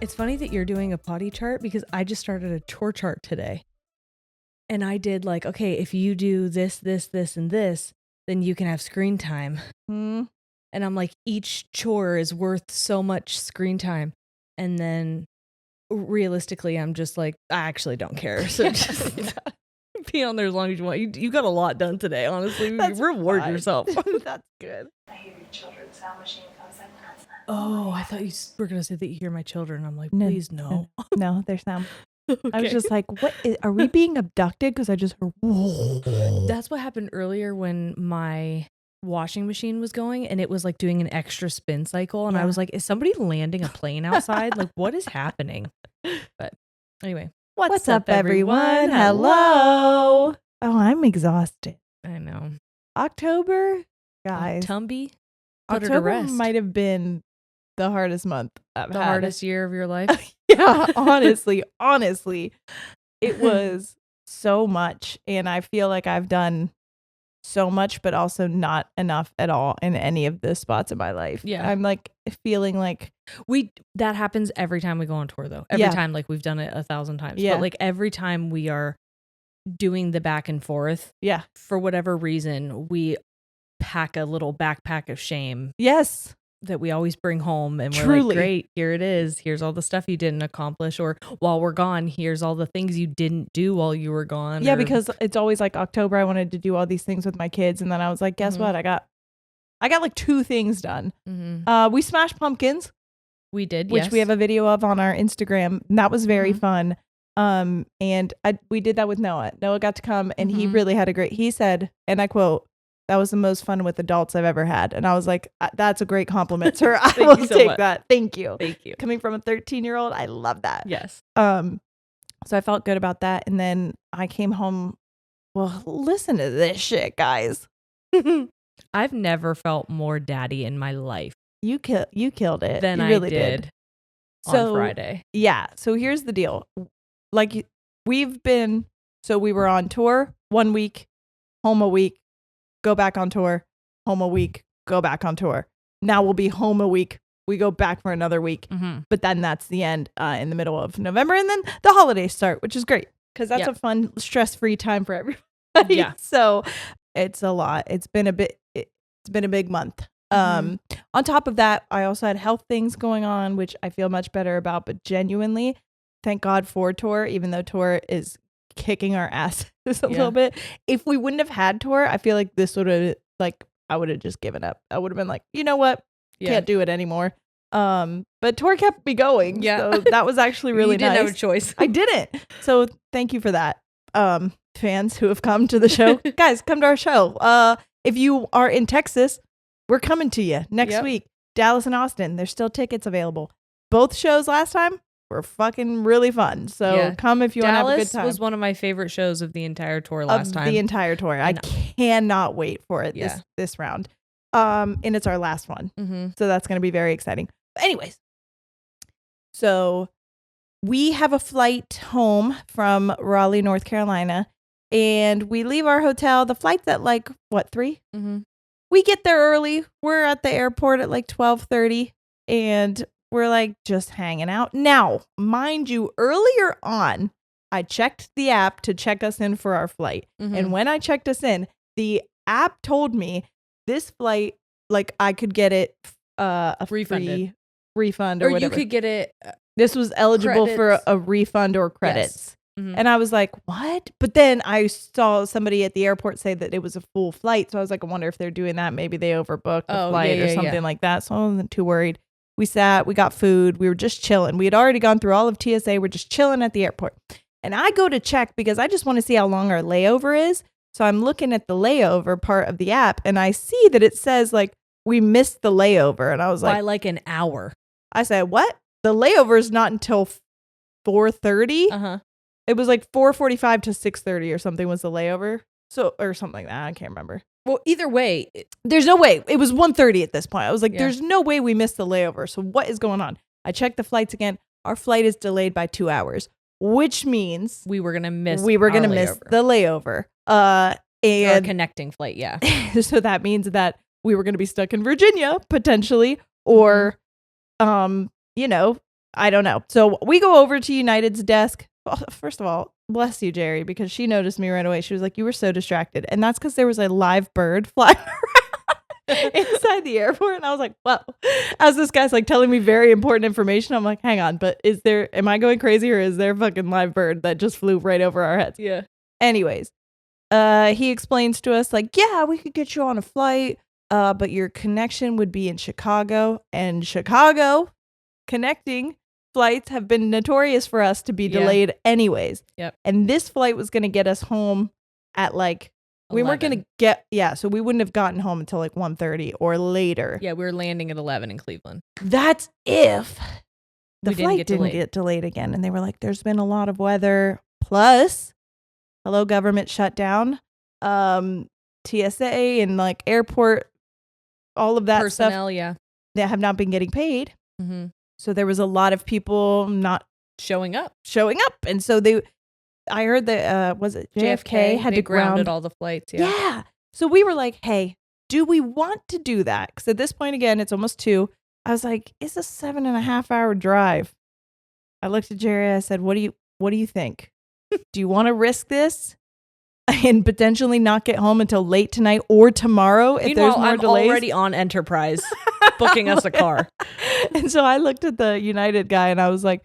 It's funny that you're doing a potty chart because I just started a chore chart today. And I did like, okay, if you do this, this, this, and this, then you can have screen time. And I'm like, each chore is worth so much screen time. And then realistically, I'm just like, I actually don't care. So just be on there as long as you want. You got a lot done today, honestly. Reward yourself. That's good. I hear your children's sound machine comes in. Oh, I thought you were going to say that you hear my children. I'm like, please no. No, there's sound. Okay. I was just like, what? Are we being abducted? Because I just heard. That's what happened earlier when my washing machine was going and it was like doing an extra spin cycle. And I was like, is somebody landing a plane outside? Like, what is happening? But anyway. What's up, everyone? Hello. Oh, I'm exhausted. I know. October, guys. Tumby. Put her to October rest. might have been the hardest month I've had. Hardest year of your life. Yeah, honestly, it was so much. And I feel like I've done so much, but also not enough at all in any of the spots in my life. Yeah. I'm like feeling like that happens every time we go on tour though. Every time, like we've done it 1,000 times. Yeah. But like every time we are doing the back and forth. Yeah. For whatever reason, we pack a little backpack of shame. Yes. That we always bring home and we're Truly. like, great, here it is. Here's all the stuff you didn't accomplish. Or while we're gone, here's all the things you didn't do while you were gone. Yeah, because it's always like October. I wanted to do all these things with my kids. And then I was like, guess what? I got like 2 things done. We smashed pumpkins. We did, which we have a video of on our Instagram. And that was very fun. And we did that with Noah. Noah got to come and he really had he said, and I quote, "That was the most fun with adults I've ever had." And I was like, that's a great compliment, sir. I will take that. Thank you. Thank you. Coming from a 13-year-old, I love that. Yes. So I felt good about that. And then I came home. Well, listen to this shit, guys. I've never felt more daddy in my life. You killed it. Than you I really did on Friday. Yeah. So here's the deal. Like we were on tour 1 week, home a week, go back on tour, home a week, go back on tour. Now we'll be home a week. We go back for another week. But then that's the end in the middle of November. And then the holidays start, which is great because that's a fun, stress-free time for everybody. Yeah. So it's a lot. It's been a big month. On top of that, I also had health things going on, which I feel much better about, but genuinely, thank God for tour, even though tour is kicking our asses a little bit. If we wouldn't have had tour, I feel like this would have I would have just given up. I would have been like, you know what? Can't do it anymore. But tour kept me going. Yeah. So that was actually really nice. You didn't have a choice. I didn't. So thank you for that. Fans who have come to the show. Guys, come to our show. If you are in Texas, we're coming to you next week. Dallas and Austin. There's still tickets available. Both shows last time were fucking really fun. So come if you want to have a good time. Dallas was one of my favorite shows of the entire tour last time. The entire tour. I cannot wait for it this round. And it's our last one. So that's going to be very exciting. But anyways, so we have a flight home from Raleigh, North Carolina, and we leave our hotel. The flight's at 3? We get there early. We're at the airport at 12:30, and we're just hanging out. Now, mind you, earlier on, I checked the app to check us in for our flight. And when I checked us in, the app told me this flight, I could get it a free refund or whatever. You could get it. This was eligible for a refund or credits. And I was like, what? But then I saw somebody at the airport say that it was a full flight. So I was like, I wonder if they're doing that. Maybe they overbooked the flight or something like that. So I wasn't too worried. We sat, we got food. We were just chilling. We had already gone through all of TSA. We're just chilling at the airport. And I go to check because I just want to see how long our layover is. So I'm looking at the layover part of the app and I see that it says we missed the layover. And I was like, by an hour. I said, what? The layover is not until 4:30. It was 4:45 to 6:30 or something was the layover. So, or something like that. I can't remember. Well, either way, there's no way. It was 1:30 at this point. I was like, there's no way we missed the layover. So what is going on? I checked the flights again. Our flight is delayed by 2 hours, which means we were going to miss the layover. And our connecting flight. Yeah. So that means that we were going to be stuck in Virginia potentially, or, I don't know. So we go over to United's desk. Well, first of all, bless you, Jerry, because she noticed me right away. She was like, you were so distracted. And that's because there was a live bird flying around inside the airport. And I was like, well, as this guy's like telling me very important information, I'm like, hang on, but am I going crazy or is there a fucking live bird that just flew right over our heads? Yeah. Anyways, he explains to us like, yeah, we could get you on a flight, but your connection would be in Chicago, and Chicago connecting flights have been notorious for us to be delayed anyways. Yep. And this flight was going to get us home at like, 11. We weren't going to so we wouldn't have gotten home until like 1:30 or later. Yeah, we were landing at 11 in Cleveland. That's if the flight didn't get delayed again. And they were like, there's been a lot of weather. Plus, hello, government shutdown. TSA and like airport, all of that personnel, stuff. That have not been getting paid. Mm-hmm. So there was a lot of people not showing up. And so I heard that, was it JFK had to grounded all the flights. Yeah. So we were like, hey, do we want to do that? Because at this point, again, it's almost 2. I was like, it's a 7.5 hour drive. I looked at Jerry. I said, what do you think? Do you want to risk this and potentially not get home until late tonight or tomorrow if there's more delays? I'm already on Enterprise booking us a car. And so I looked at the United guy and I was like,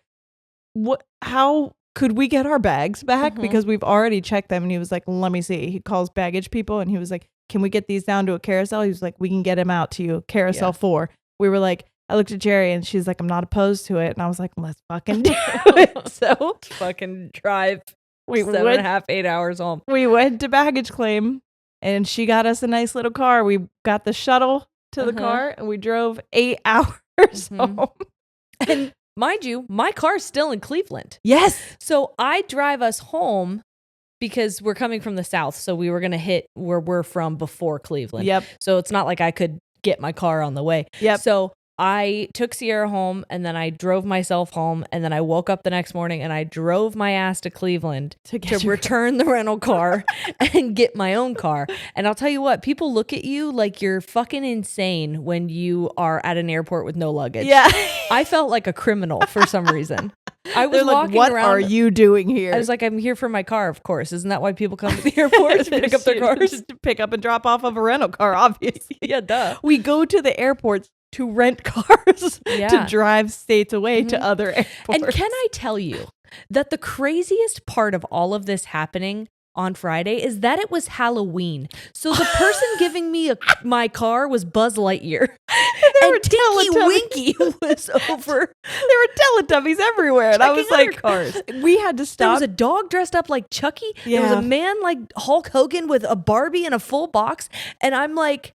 how could we get our bags back? Mm-hmm. Because we've already checked them. And he was like, let me see. He calls baggage people and he was like, can we get these down to a carousel? He was like, we can get them out to you. Carousel 4. We were like, I looked at Jerry and she's like, I'm not opposed to it. And I was like, let's fucking do it. So fucking drive 7.5, 8 hours home. We went to baggage claim and she got us a nice little car. We got the shuttle to the car and we drove 8 hours home. And mind you, my car's still in Cleveland. Yes. So I drive us home because we're coming from the south. So we were going to hit where we're from before Cleveland. Yep. So it's not like I could get my car on the way. Yep. So I took Sierra home and then I drove myself home and then I woke up the next morning and I drove my ass to Cleveland to return the rental car and get my own car. And I'll tell you what, people look at you like you're fucking insane when you are at an airport with no luggage. Yeah. I felt like a criminal for some reason. I was like, what around, are you doing here? I was like, I'm here for my car, of course. Isn't that why people come to the airport to pick up their cars? Just to pick up and drop off of a rental car, obviously. Yeah, duh. We go to the airports to rent cars to drive states away to other airports. And can I tell you that the craziest part of all of this happening on Friday is that it was Halloween. So the person giving me my car was Buzz Lightyear. And Tinky Winky was over. There were Teletubbies everywhere. And I was like, cars. We had to stop. There was a dog dressed up like Chucky. Yeah. There was a man like Hulk Hogan with a Barbie and a full box. And I'm like,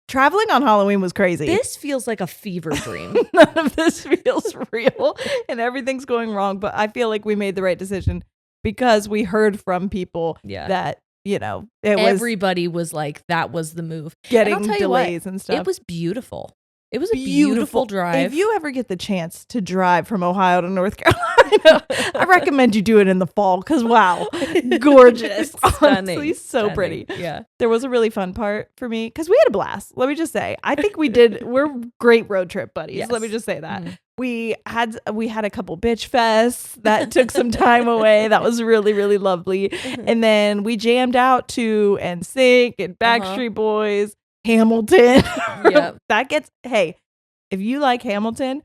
traveling on Halloween was crazy. This feels like a fever dream. None of this feels real and everything's going wrong. But I feel like we made the right decision because we heard from people that, you know, everybody was like, that was the move. Getting delays and stuff. It was beautiful. It was a beautiful drive. If you ever get the chance to drive from Ohio to North Carolina, I recommend you do it in the fall because, wow, gorgeous. Honestly, so pretty. Yeah. There was a really fun part for me because we had a blast. Let me just say, I think we're great road trip buddies. Yes. Let me just say that. Mm-hmm. We had a couple bitch fests that took some time away. That was really, really lovely. Mm-hmm. And then we jammed out to NSYNC and Backstreet Boys. Hamilton. Yeah. Hey, if you like Hamilton,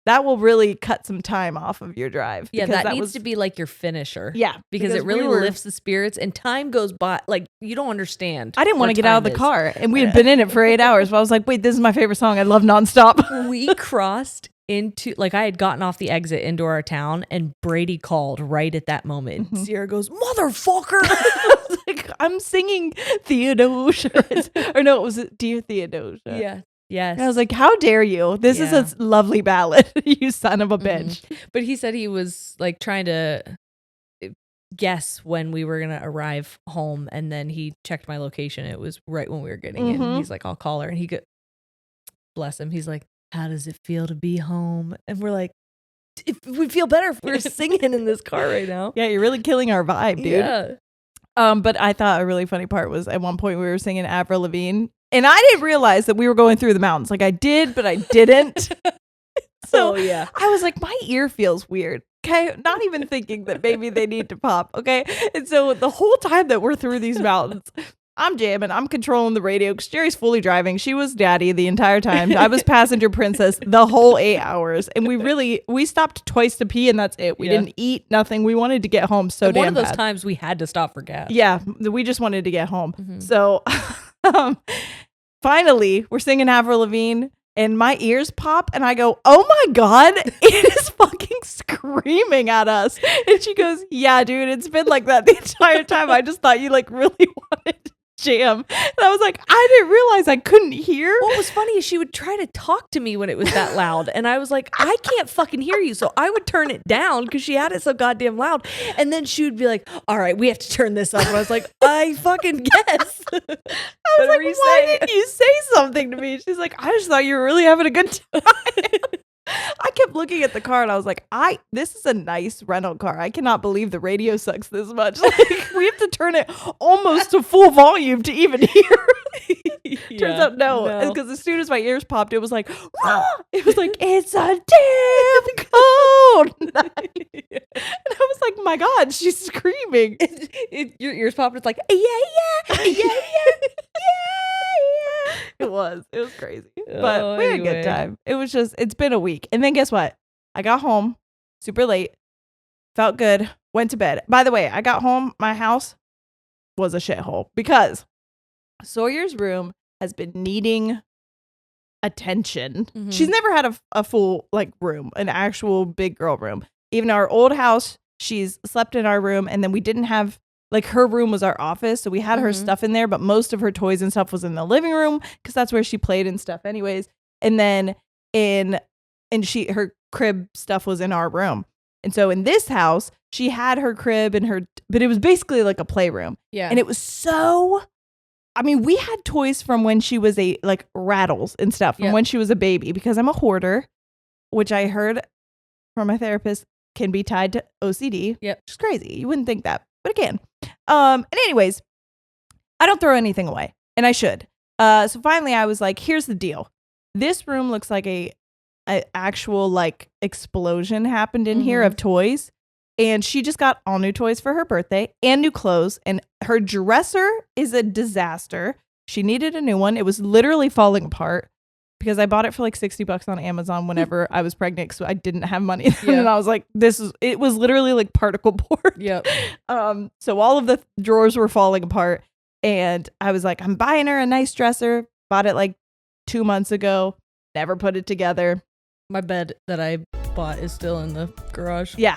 that will really cut some time off of your drive. Yeah, that needs to be like your finisher. Yeah. Because it really lifts the spirits and time goes by. Like, you don't understand. I didn't want to get out of the car and we had been in it for 8 hours. But I was like, wait, this is my favorite song. I love Nonstop. We crossed into, like, I had gotten off the exit into our town and Brady called right at that moment. Mm-hmm. Sierra goes, motherfucker. Like, I'm singing Theodosia. Or no, it was Dear Theodosia. Yeah. Yes. And I was like, how dare you? This is a lovely ballad, you son of a bitch. Mm-hmm. But he said he was like trying to guess when we were going to arrive home. And then he checked my location. It was right when we were getting in. He's like, I'll call her. And he bless him. He's like, how does it feel to be home? And we're like, we'd feel better if we were singing in this car right now. Yeah, you're really killing our vibe, dude. Yeah. But I thought a really funny part was at one point we were singing Avril Lavigne, and I didn't realize that we were going through the mountains. Like I did, but I didn't. So yeah. I was like, my ear feels weird. Okay. Not even thinking that maybe they need to pop. Okay. And so the whole time that we're through these mountains, I'm jamming. I'm controlling the radio because Jerry's fully driving. She was daddy the entire time. I was passenger princess the whole 8 hours. And we stopped twice to pee and that's it. We didn't eat, nothing. We wanted to get home so damn bad. One of those times we had to stop for gas. Yeah. We just wanted to get home. So finally, we're singing Avril Lavigne. And my ears pop and I go, oh my God, it is fucking screaming at us. And she goes, yeah, dude, it's been like that the entire time. I just thought you like really wanted to jam. And I was like, I didn't realize I couldn't hear. What was funny is she would try to talk to me when it was that loud. And I was like, I can't fucking hear you. So I would turn it down because she had it so goddamn loud. And then she would be like, all right, we have to turn this up. And I was like, I fucking guess. I was like, why didn't you say something to me? She's like, I just thought you were really having a good time. I kept looking at the car and I was like, this is a nice rental car. I cannot believe the radio sucks this much. Like, we have to turn it almost to full volume to even hear. Turns out no. Because as soon as my ears popped, it was like, rah! It was like, it's a damn cold night. And I was like, my God, she's screaming. Your ears popped. It's like, yeah. It was crazy. But we had a good time. It's been a week. And then guess what? I got home super late, felt good, went to bed. By the way, I got home, my house was a shithole because Sawyer's room has been needing attention. She's never had a full like room, an actual big girl room. Even our old house, she's slept in our room, and then we didn't have like her room was our office, so we had her stuff in there, but most of her toys and stuff was in the living room because that's where she played and stuff anyways. And then her crib stuff was in our room. And so in this house, she had her crib and but it was basically like a playroom. Yeah. And it was we had toys from when she was like rattles and stuff from when she was a baby because I'm a hoarder, which I heard from my therapist can be tied to OCD. Yep. Which is crazy. You wouldn't think that, but it can. And anyways, I don't throw anything away and I should. So finally I was like, here's the deal. This room looks like a actual like explosion happened in here of toys. And she just got all new toys for her birthday and new clothes. And her dresser is a disaster. She needed a new one. It was literally falling apart because I bought it for like $60 on Amazon whenever I was pregnant. So I didn't have money. And I was like, it was literally like particle board. Yep. So all of the drawers were falling apart. And I was like, I'm buying her a nice dresser. Bought it like 2 months ago. Never put it together. My bed that I bought is still in the garage. Yeah.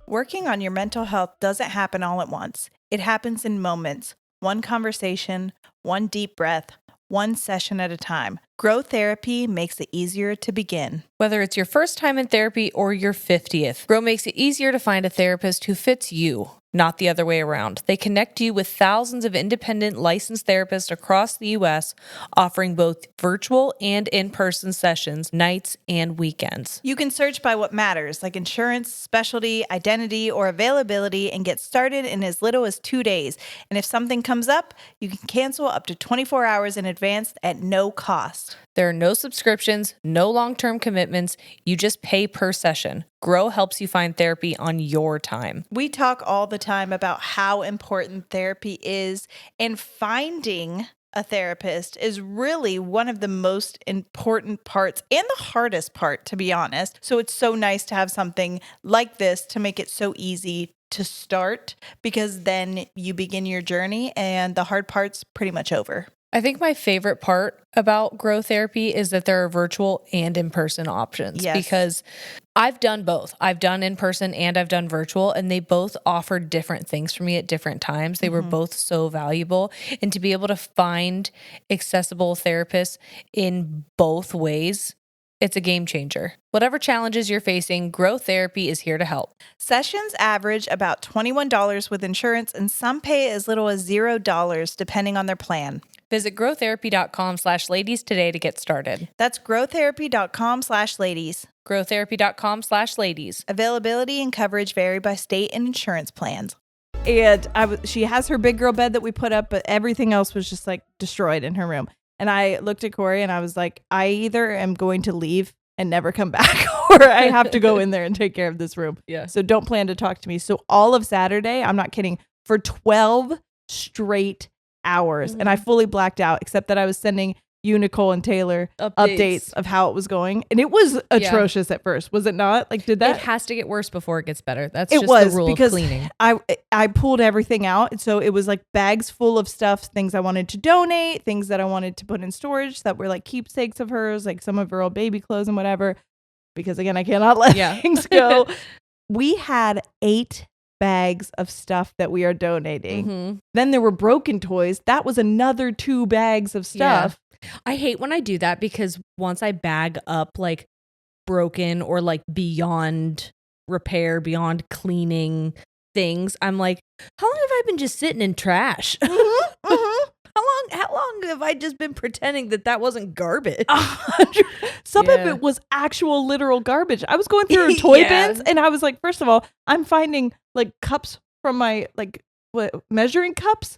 Working on your mental health doesn't happen all at once. It happens in moments. One conversation, one deep breath, one session at a time. Grow Therapy makes it easier to begin. Whether it's your first time in therapy or your 50th, Grow makes it easier to find a therapist who fits you, not the other way around. They connect you with thousands of independent licensed therapists across the U.S., offering both virtual and in-person sessions, nights and weekends. You can search by what matters, like insurance, specialty, identity, or availability, and get started in as little as 2 days. And if something comes up, you can cancel up to 24 hours in advance at no cost. There are no subscriptions, no long-term commitments. You just pay per session. Grow helps you find therapy on your time. We talk all the time about how important therapy is, and finding a therapist is really one of the most important parts and the hardest part, to be honest. So it's so nice to have something like this to make it so easy to start, because then you begin your journey and the hard part's pretty much over. I think my favorite part about Grow Therapy is that there are virtual and in-person options. Yes. Because I've done both. I've done in-person and I've done virtual, and they both offered different things for me at different times. They were both so valuable. And to be able to find accessible therapists in both ways, it's a game changer. Whatever challenges you're facing, Grow Therapy is here to help. Sessions average about $21 with insurance, and some pay as little as $0 depending on their plan. Visit growtherapy.com/ladies today to get started. That's growtherapy.com/ladies. growtherapy.com/ladies. Availability and coverage vary by state and insurance plans. And she has her big girl bed that we put up, but everything else was just like destroyed in her room. And I looked at Corey and I was like, I either am going to leave and never come back, or I have to go in there and take care of this room. Yeah. So don't plan to talk to me. So all of Saturday, I'm not kidding, for 12 straight hours. And I fully blacked out, except that I was sending you, Nicole, and Taylor updates of how it was going. And it was atrocious at first. Was it not? Like, did that? It has to get worse before it gets better. That's It just was, the rule because of cleaning. I pulled everything out. And so it was like bags full of stuff, things I wanted to donate, things that I wanted to put in storage that were like keepsakes of hers, like some of her old baby clothes and whatever. Because again, I cannot let things go. We had 8 bags of stuff that we are donating. Then there were broken toys. That was another 2 bags of stuff. I hate when I do that, because once I bag up like broken or like beyond repair, beyond cleaning things, I'm like, how long have I been just sitting in trash? How long have I just been pretending that wasn't garbage? Some of it was actual literal garbage. I was going through her toy bins, and I was like, first of all, I'm finding like cups from my measuring cups.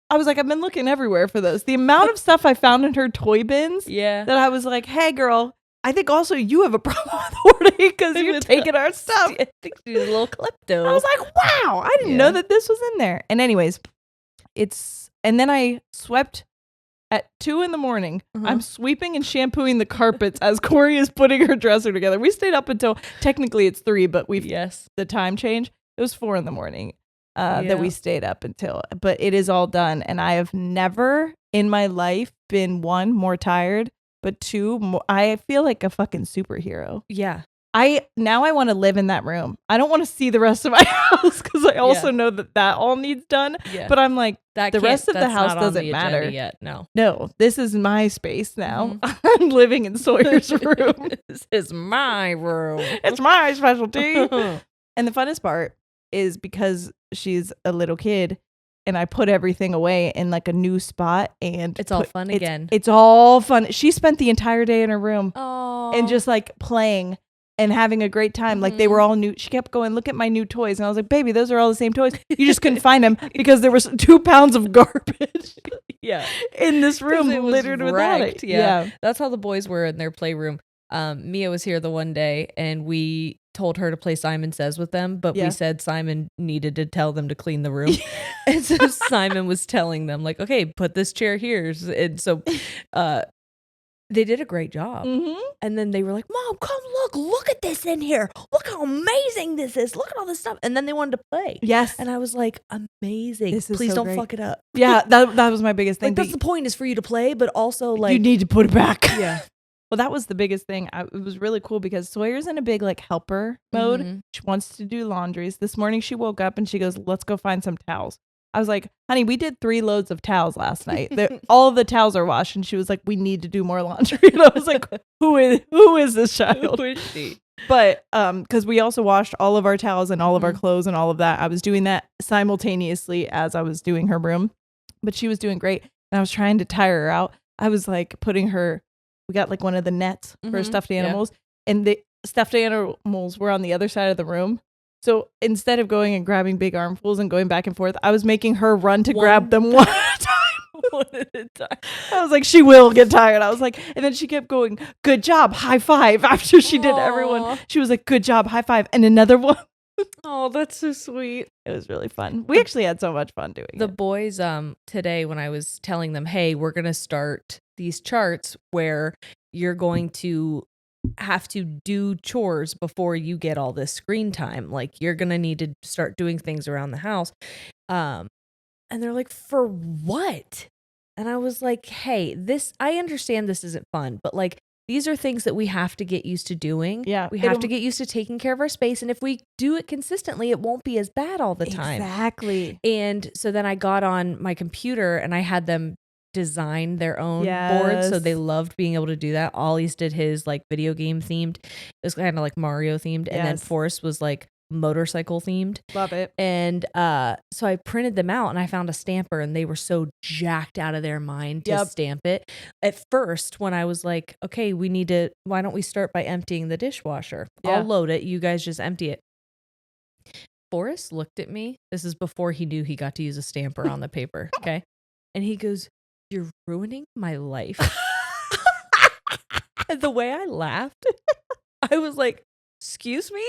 I was like, I've been looking everywhere for those. The amount of stuff I found in her toy bins that I was like, hey, girl, I think also you have a problem with hoarding because you're taking our stuff. I think she's a little klepto. I was like, wow, I didn't know that this was in there. And anyways, and then I swept at 2 a.m. I'm sweeping and shampooing the carpets as Corey is putting her dresser together. We stayed up until, technically it's 3, but the time change. It was 4 a.m. That we stayed up until, but it is all done. And I have never in my life been, 1, more tired, but 2, I feel like a fucking superhero. Yeah. I want to live in that room. I don't want to see the rest of my house, because I also know that all needs done. Yeah. But I'm like, the rest of the house doesn't matter yet. No, this is my space now. I'm living in Sawyer's room. This is my room. It's my specialty. And the funnest part is, because she's a little kid and I put everything away in like a new spot, and it's all fun again. It's all fun. She spent the entire day in her room and just like playing and having a great time. Like, they were all new. She kept going, look at my new toys. And I was like, baby, those are all the same toys. You just couldn't find them because there was 2 pounds of garbage in this room littered with it. Yeah. That's how the boys were in their playroom. Mia was here the one day, and we told her to play Simon Says with them, but we said Simon needed to tell them to clean the room. And so Simon was telling them, like, okay, put this chair here. And so they did a great job. And then they were like, Mom, come look at this in here. Look how amazing this is. Look at all this stuff. And then they wanted to play. Yes. And I was like, amazing. Please don't fuck it up. Yeah, that was my biggest thing. Like, that's the point, is for you to play, but also like, you need to put it back. Yeah. Well, that was the biggest thing. It was really cool because Sawyer's in a big like helper mode. She wants to do laundries. This morning she woke up and she goes, let's go find some towels. I was like, honey, we did 3 loads of towels last night. All of the towels are washed. And she was like, we need to do more laundry. And I was like, who is this child? Who is she? But because we also washed all of our towels and all of our clothes and all of that. I was doing that simultaneously as I was doing her room. But she was doing great. And I was trying to tire her out. I was like putting her, we got like one of the nets for stuffed animals. And the stuffed animals were on the other side of the room. So instead of going and grabbing big armfuls and going back and forth, I was making her run to grab them one at a time. One at a time. I was like, she will get tired. I was like, and then she kept going, good job, high five. After she did everyone, she was like, good job, high five. And another one. Oh, that's so sweet. It was really fun. We actually had so much fun doing the boys today, when I was telling them, hey, we're going to start these charts where you're going to have to do chores before you get all this screen time. Like, you're going to need to start doing things around the house. And they're like, for what? And I was like, hey, I understand this isn't fun, but like, these are things that we have to get used to doing. Yeah. We have to get used to taking care of our space. And if we do it consistently, it won't be as bad all the time. Exactly. And so then I got on my computer and I had them design their own boards. So they loved being able to do that. Ollie's did his like video game themed. It was kind of like Mario themed. And then Forrest was like motorcycle themed. Love it. And so I printed them out and I found a stamper, and they were so jacked out of their mind to stamp it. At first, when I was like, okay, why don't we start by emptying the dishwasher? I'll load it. You guys just empty it. Forrest looked at me. This is before he knew he got to use a stamper on the paper. Okay. And he goes, you're ruining my life. And the way I laughed, I was like, excuse me?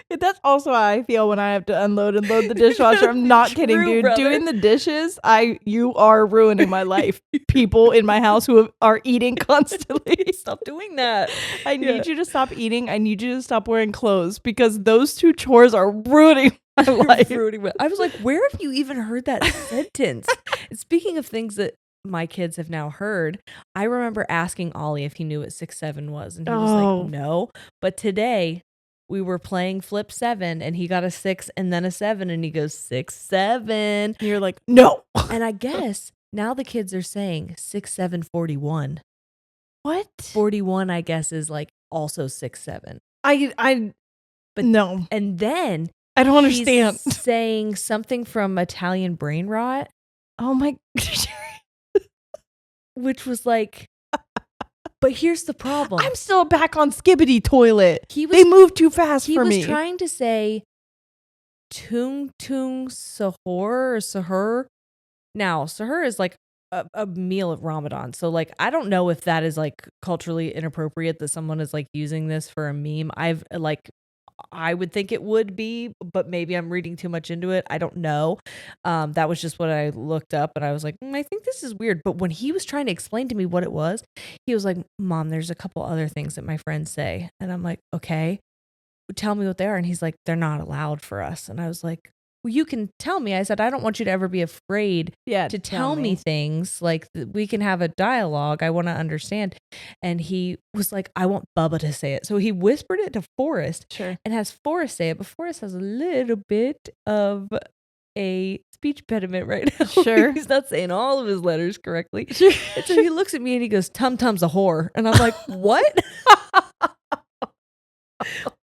That's also how I feel when I have to unload and load the dishwasher. I'm not kidding, dude. Brother. Doing the dishes, you are ruining my life. People in my house who are eating constantly. Stop doing that. I need you to stop eating. I need you to stop wearing clothes because those two chores are ruining my life. I was like, where have you even heard that sentence? And speaking of things that my kids have now heard, I remember asking Ollie if he knew what 6-7 was, and he was like, no. But today we were playing Flip 7, and he got a 6 and then a 7, and he goes 6-7. And you're like, no. And I guess now the kids are saying 6-7-41. What? 41, I guess, is like also 6-7. But no. And then I don't understand. He's saying something from Italian brain rot. Oh my. Which was like, but here's the problem. I'm still back on Skibbity toilet. They moved too fast for me. He was trying to say tung sahur or sahur. Now, sahur is like a meal of Ramadan. So like, I don't know if that is like culturally inappropriate that someone is like using this for a meme. I would think it would be, but maybe I'm reading too much into it. I don't know. That was just what I looked up, and I was like, I think this is weird. But when he was trying to explain to me what it was, he was like, Mom, there's a couple other things that my friends say. And I'm like, okay, tell me what they are. And he's like, they're not allowed for us. And I was like, well, you can tell me. I said, I don't want you to ever be afraid to tell me things. Like, we can have a dialogue. I want to understand. And he was like, I want Bubba to say it. So he whispered it to Forrest. Sure. And has Forrest say it. But Forrest has a little bit of a speech impediment right now. Sure. He's not saying all of his letters correctly. Sure. And so he looks at me and he goes, Tum-Tum's a whore. And I'm like, what?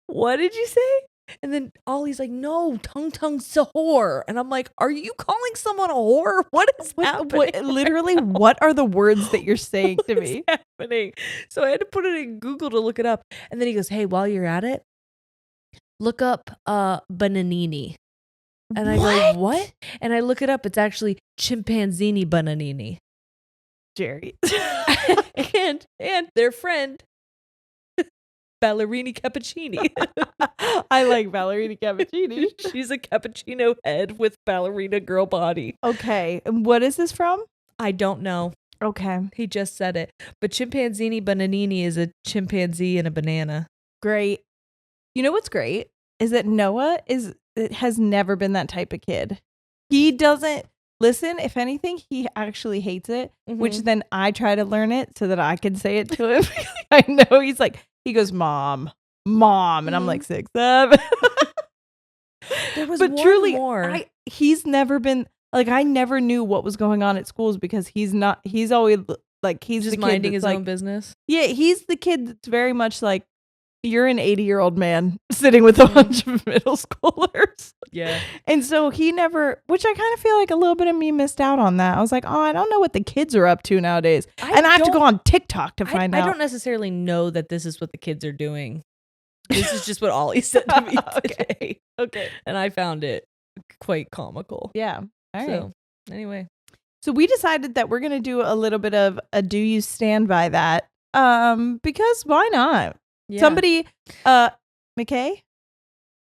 What did you say? And then Ollie's like, no, tung-tung's a whore. And I'm like, are you calling someone a whore? What is happening? Literally, what are the words that you're saying to me? What's happening? So I had to put it in Google to look it up. And then he goes, hey, while you're at it, look up bananini. And I go, what? And I look it up. It's actually chimpanzini bananini. Jerry. and their friend, Ballerini Cappuccini. I like Ballerini Cappuccini. She's a cappuccino head with ballerina girl body. Okay. And what is this from? I don't know. Okay. He just said it. But chimpanzini bananini is a chimpanzee and a banana. Great. You know what's great? Is that Noah has never been that type of kid. He doesn't listen. If anything, he actually hates it, which then I try to learn it so that I can say it to him. I know he goes, Mom. And I'm like 6, 7. There was but one truly, more. He's never been like, I never knew what was going on at schools because he's always like, he's just the minding kid his like, own business. Yeah. He's the kid that's very much like, you're an 80-year-old man sitting with a bunch of middle schoolers. Yeah. And so he never, which I kind of feel like a little bit of me missed out on that. I was like, oh, I don't know what the kids are up to nowadays. I have to go on TikTok to find out. I don't necessarily know that this is what the kids are doing. This is just what Ollie said to me today. Okay. And I found it quite comical. Yeah. All right. So anyway. So we decided that we're going to do a little bit of a do you stand by that? Because why not? Yeah. Somebody, McKay? Is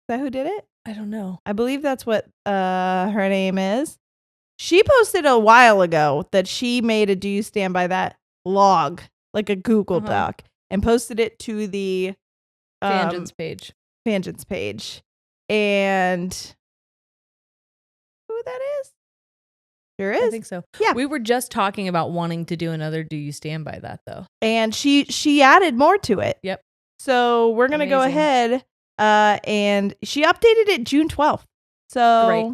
that who did it? I don't know. I believe that's what her name is. She posted a while ago that she made a do you stand by that log, like a Google Doc, and posted it to the Tangents page. And who that is? Sure is. I think so. Yeah. We were just talking about wanting to do another do you stand by that though. And she added more to it. Yep. So we're going to go ahead and she updated it June 12th. So, great.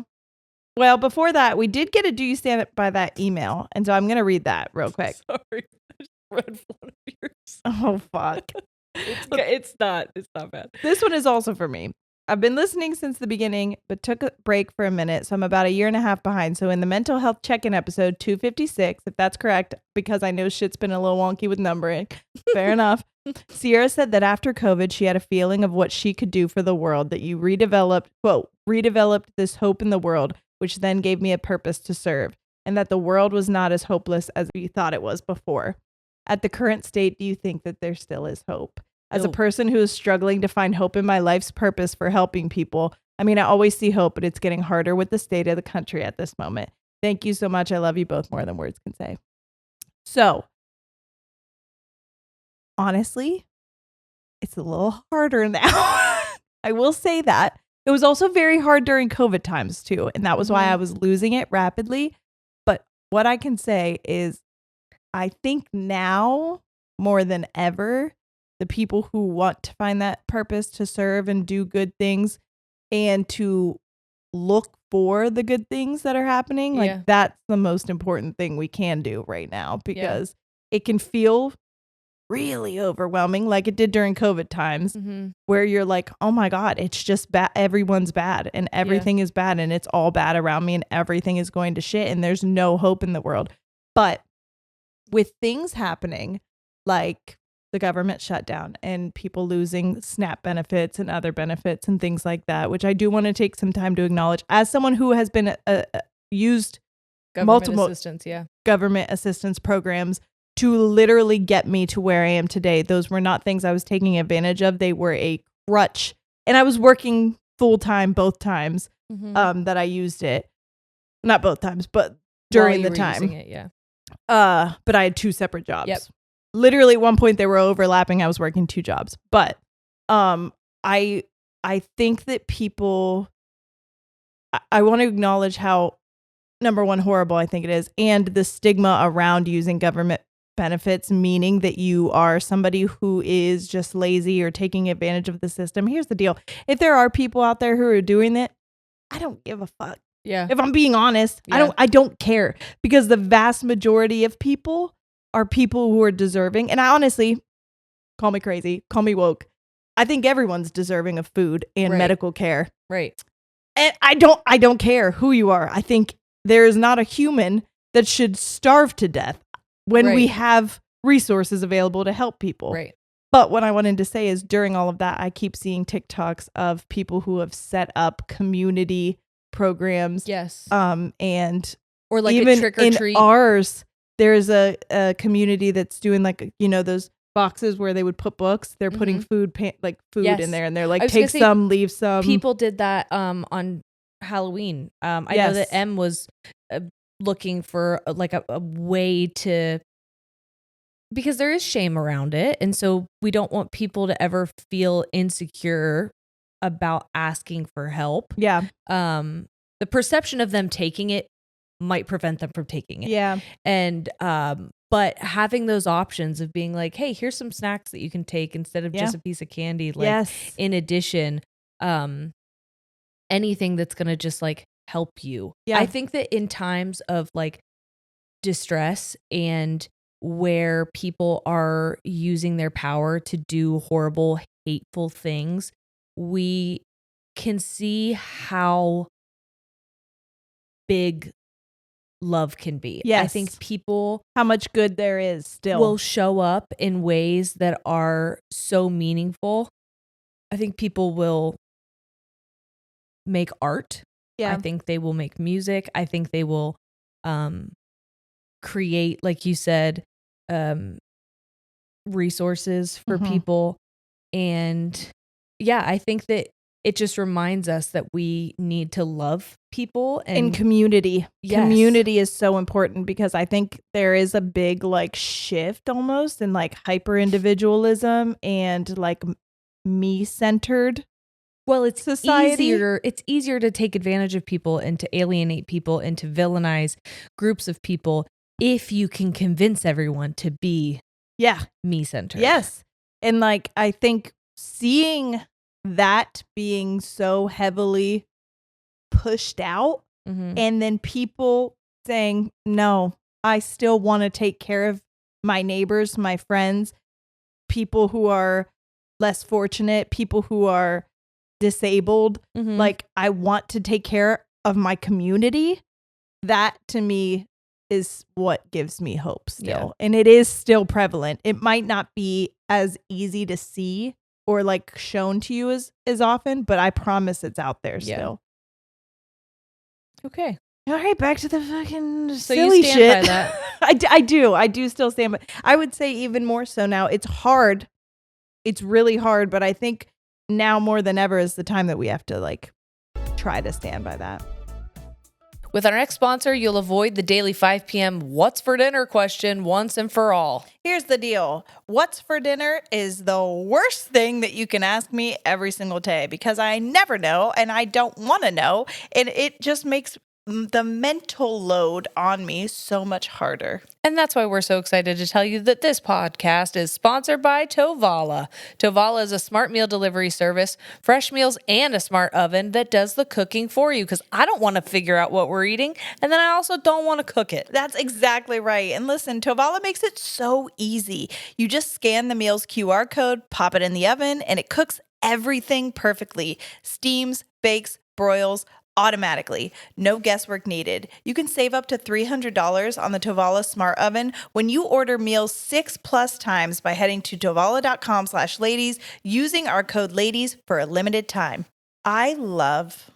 Well, before that, we did get a do you stand by that email. And so I'm going to read that real quick. Sorry. I just read one of yours. Oh, fuck. It's not bad. This one is also for me. I've been listening since the beginning, but took a break for a minute. So I'm about 1.5 years behind. So in the mental health check-in episode 256, if that's correct, because I know shit's been a little wonky with numbering. Fair enough. Sierra said that after COVID, she had a feeling of what she could do for the world, that you redeveloped this hope in the world, which then gave me a purpose to serve, and that the world was not as hopeless as we thought it was before. At the current state, do you think that there still is hope? As a person who is struggling to find hope in my life's purpose for helping people, I mean, I always see hope, but it's getting harder with the state of the country at this moment. Thank you so much. I love you both more than words can say. So, honestly, it's a little harder now. I will say that. It was also very hard during COVID times too, and that was why I was losing it rapidly. But what I can say is I think now more than ever, the people who want to find that purpose to serve and do good things and to look for the good things that are happening, like that's the most important thing we can do right now, because it can feel really overwhelming like it did during COVID times, where you're like, oh my God, it's just bad. Everyone's bad and everything is bad and it's all bad around me and everything is going to shit and there's no hope in the world. But with things happening like the government shutdown and people losing SNAP benefits and other benefits and things like that, which I do want to take some time to acknowledge as someone who has been used multiple government assistance programs to literally get me to where I am today. Those were not things I was taking advantage of. They were a crutch. And I was working full time both times that I used it. Not both times, but during the time. Using it, but I had two separate jobs. Yep. Literally at one point they were overlapping. I was working two jobs. But I think that people, I want to acknowledge how, number one, horrible I think it is, and the stigma around using government benefits, meaning that you are somebody who is just lazy or taking advantage of the system. Here's the deal. If there are people out there who are doing that, I don't give a fuck. Yeah. If I'm being honest, I don't care, because the vast majority of people are people who are deserving. And I honestly, call me crazy, call me woke, I think everyone's deserving of food and medical care. Right. And I don't care who you are. I think there is not a human that should starve to death when we have resources available to help people. Right. But what I wanted to say is during all of that, I keep seeing TikToks of people who have set up community programs. Yes. And or like even a trick or treat. In ours, there's a community that's doing like, you know, those boxes where they would put books. They're putting food in there, and they're like, take some, leave some. People did that on Halloween. I know that M was looking for like a way to, because there is shame around it, and so we don't want people to ever feel insecure about asking for help. Yeah. The perception of them taking it might prevent them from taking it. Yeah. And but having those options of being like, hey, here's some snacks that you can take instead of just a piece of candy. Like in addition, anything that's gonna just like help you. Yeah. I think that in times of like distress and where people are using their power to do horrible, hateful things, we can see how big love can be. Yes. I think people, how much good there is still, will show up in ways that are so meaningful. I think people will make art. Yeah. I think they will make music. I think they will create, like you said, resources for people. And yeah, I think that it just reminds us that we need to love people and community. Yes. Community is so important, because I think there is a big like shift almost in like hyper individualism and like me centered. Well, it's society. It's easier to take advantage of people and to alienate people and to villainize groups of people if you can convince everyone to be me centered. Yes. And like I think seeing that being so heavily pushed out, and then people saying, no, I still want to take care of my neighbors, my friends, people who are less fortunate, people who are disabled. Like I want to take care of my community. That to me is what gives me hope still. And it is still prevalent. It might not be as easy to see or like shown to you as often, but I promise it's out there still. Okay. All right, back to the fucking So silly you stand shit. by that. I do still stand, but I would say even more so now. It's hard. It's really hard, but I think now more than ever is the time that we have to like try to stand by that. With our next sponsor, you'll avoid the daily 5 p.m. what's for dinner question once and for all. Here's the deal. What's for dinner is the worst thing that you can ask me every single day because I never know and I don't want to know. And it just makes the mental load on me so much harder. And that's why we're so excited to tell you that this podcast is sponsored by Tovala. Tovala is a smart meal delivery service, fresh meals, and a smart oven that does the cooking for you because I don't want to figure out what we're eating, and then I also don't want to cook it. That's exactly right. And listen, Tovala makes it so easy. You just scan the meal's QR code, pop it in the oven, and it cooks everything perfectly. Steams, bakes, broils, automatically. No guesswork needed. You can save up to $300 on the Tovala Smart Oven when you order meals 6+ times by heading to tovala.com/ladies using our code LADIES for a limited time. I love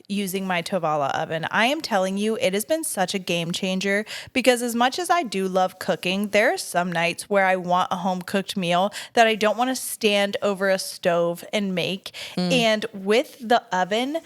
using my Tovala oven. I am telling you, it has been such a game changer because as much as I do love cooking, there are some nights where I want a home cooked meal that I don't want to stand over a stove and make. And with the oven,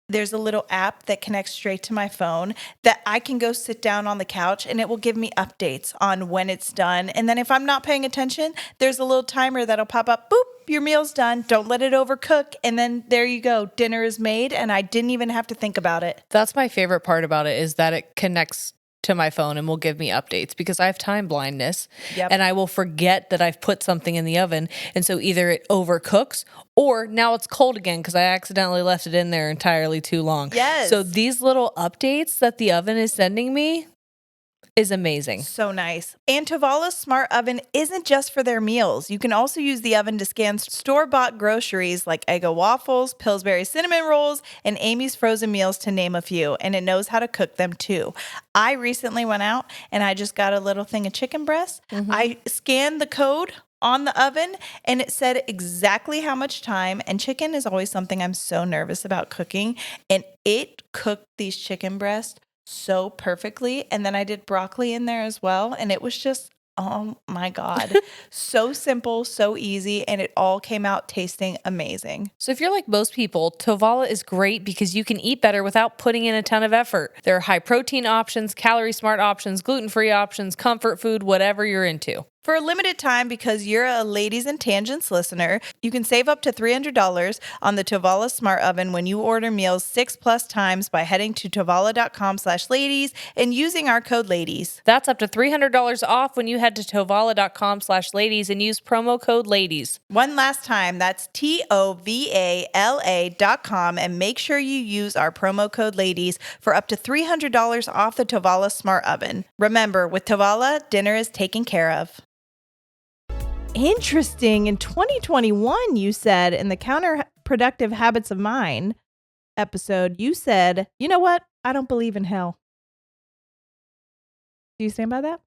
there's a little app that connects straight to my phone that I can go sit down on the couch and it will give me updates on when it's done. And then if I'm not paying attention, there's a little timer that'll pop up, boop, your meal's done. Don't let it overcook. And then there you go. Dinner is made and I didn't even have to think about it. That's my favorite part about it is that it connects to my phone and will give me updates because I have time blindness and I will forget that I've put something in the oven. And so either it overcooks or now it's cold again because I accidentally left it in there entirely too long. Yes. So these little updates that the oven is sending me is amazing. So nice. And Tovala's Smart Oven isn't just for their meals. You can also use the oven to scan store-bought groceries like Eggo waffles, Pillsbury cinnamon rolls, and Amy's frozen meals to name a few. And it knows how to cook them too. I recently went out and I just got a little thing of chicken breast. I scanned the code on the oven and it said exactly how much time, and chicken is always something I'm so nervous about cooking, and it cooked these chicken breasts so perfectly. And then I did broccoli in there as well. And it was just, oh my God, so simple, so easy. And it all came out tasting amazing. So if you're like most people, Tovala is great because you can eat better without putting in a ton of effort. There are high protein options, calorie smart options, gluten-free options, comfort food, whatever you're into. For a limited time, because you're a Ladies and Tangents listener, you can save up to $300 on the Tovala Smart Oven when you order meals 6+ times by heading to tovala.com/ladies and using our code LADIES. That's up to $300 off when you head to tovala.com/ladies and use promo code LADIES. One last time, that's TOVALA.com, and make sure you use our promo code LADIES for up to $300 off the Tovala Smart Oven. Remember, with Tovala, dinner is taken care of. Interesting. In 2021, you said in the Counterproductive Habits of Mine episode, you said, you know what? I don't believe in hell. Do you stand by that?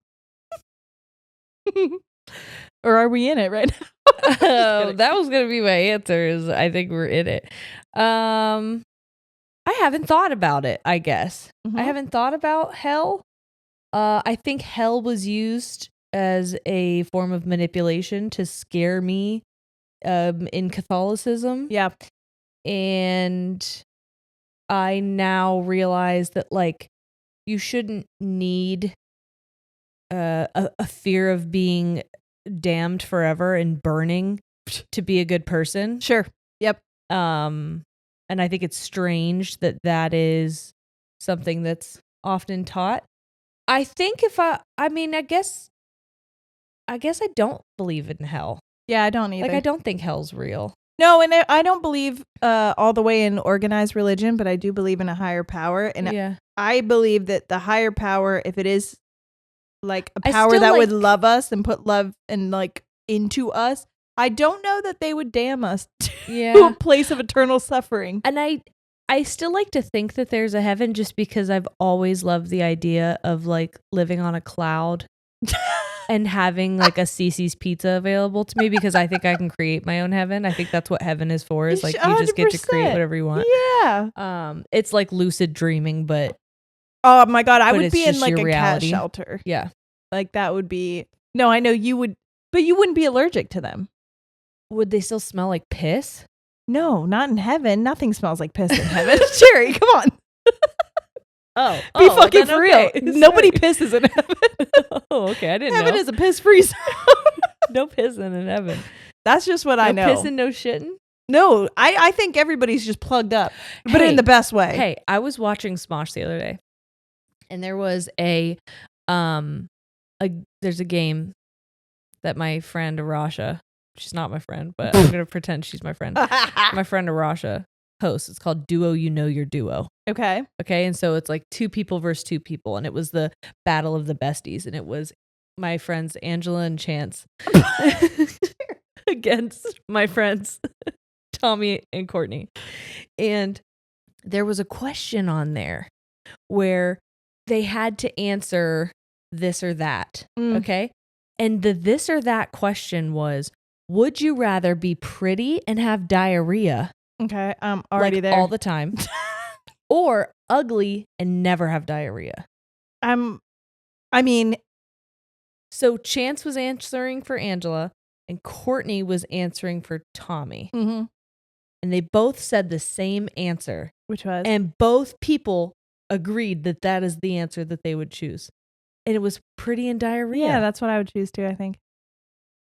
Or are we in it right now? That was going to be my answer is I think we're in it. I haven't thought about it, I guess. I haven't thought about hell. I think hell was used as a form of manipulation to scare me in Catholicism. Yeah. And I now realize that, like, you shouldn't need a fear of being damned forever and burning to be a good person. Sure. Yep. And I think it's strange that that is something that's often taught. I think I guess I don't believe in hell. Yeah, I don't either. Like, I don't think hell's real. No, and I don't believe all the way in organized religion, but I do believe in a higher power. And I believe that the higher power, if it is like a power that would love us and put love and like into us, I don't know that they would damn us to a place of eternal suffering. And I still like to think that there's a heaven just because I've always loved the idea of like living on a cloud and having like a Cece's pizza available to me because I think I can create my own heaven. I think that's what heaven is for, is like you just get to create whatever you want. Yeah. It's like lucid dreaming, but Oh my God. I But would it's be in just like your a reality. cat shelter. Yeah. Like that would be, no, I know you would, but you wouldn't be allergic to them. Would they still smell like piss? No, not in heaven. Nothing smells like piss in heaven. Jerry, come on. Oh, Be fucking for real. okay. Nobody pisses in heaven. Oh, okay. I didn't Heaven know. is a piss free zone. No pissing in heaven. That's just what I know. No pissing, no shitting. No, I think everybody's just plugged up, but Hey, in the best way. Hey, I was watching Smosh the other day, and there was there's a game that my friend Arasha, she's not my friend, but I'm gonna pretend she's my friend. My friend Arasha hosts. It's called Duo You Know Your Duo. Okay. Okay, and so it's like 2 people versus 2 people, and it was the battle of the besties, and it was my friends Angela and Chance against my friends Tommy and Courtney. And there was a question on there where they had to answer this or that. Okay. And the this or that question was, would you rather be pretty and have diarrhea? Okay. I'm already like there. all the time. Or ugly and never have diarrhea? I mean, so Chance was answering for Angela and Courtney was answering for Tommy. mm-hmm. And they both said the same answer. Which was? And both people agreed that that is the answer that they would choose. And it was pretty and diarrhea. Yeah, that's what I would choose too, I think.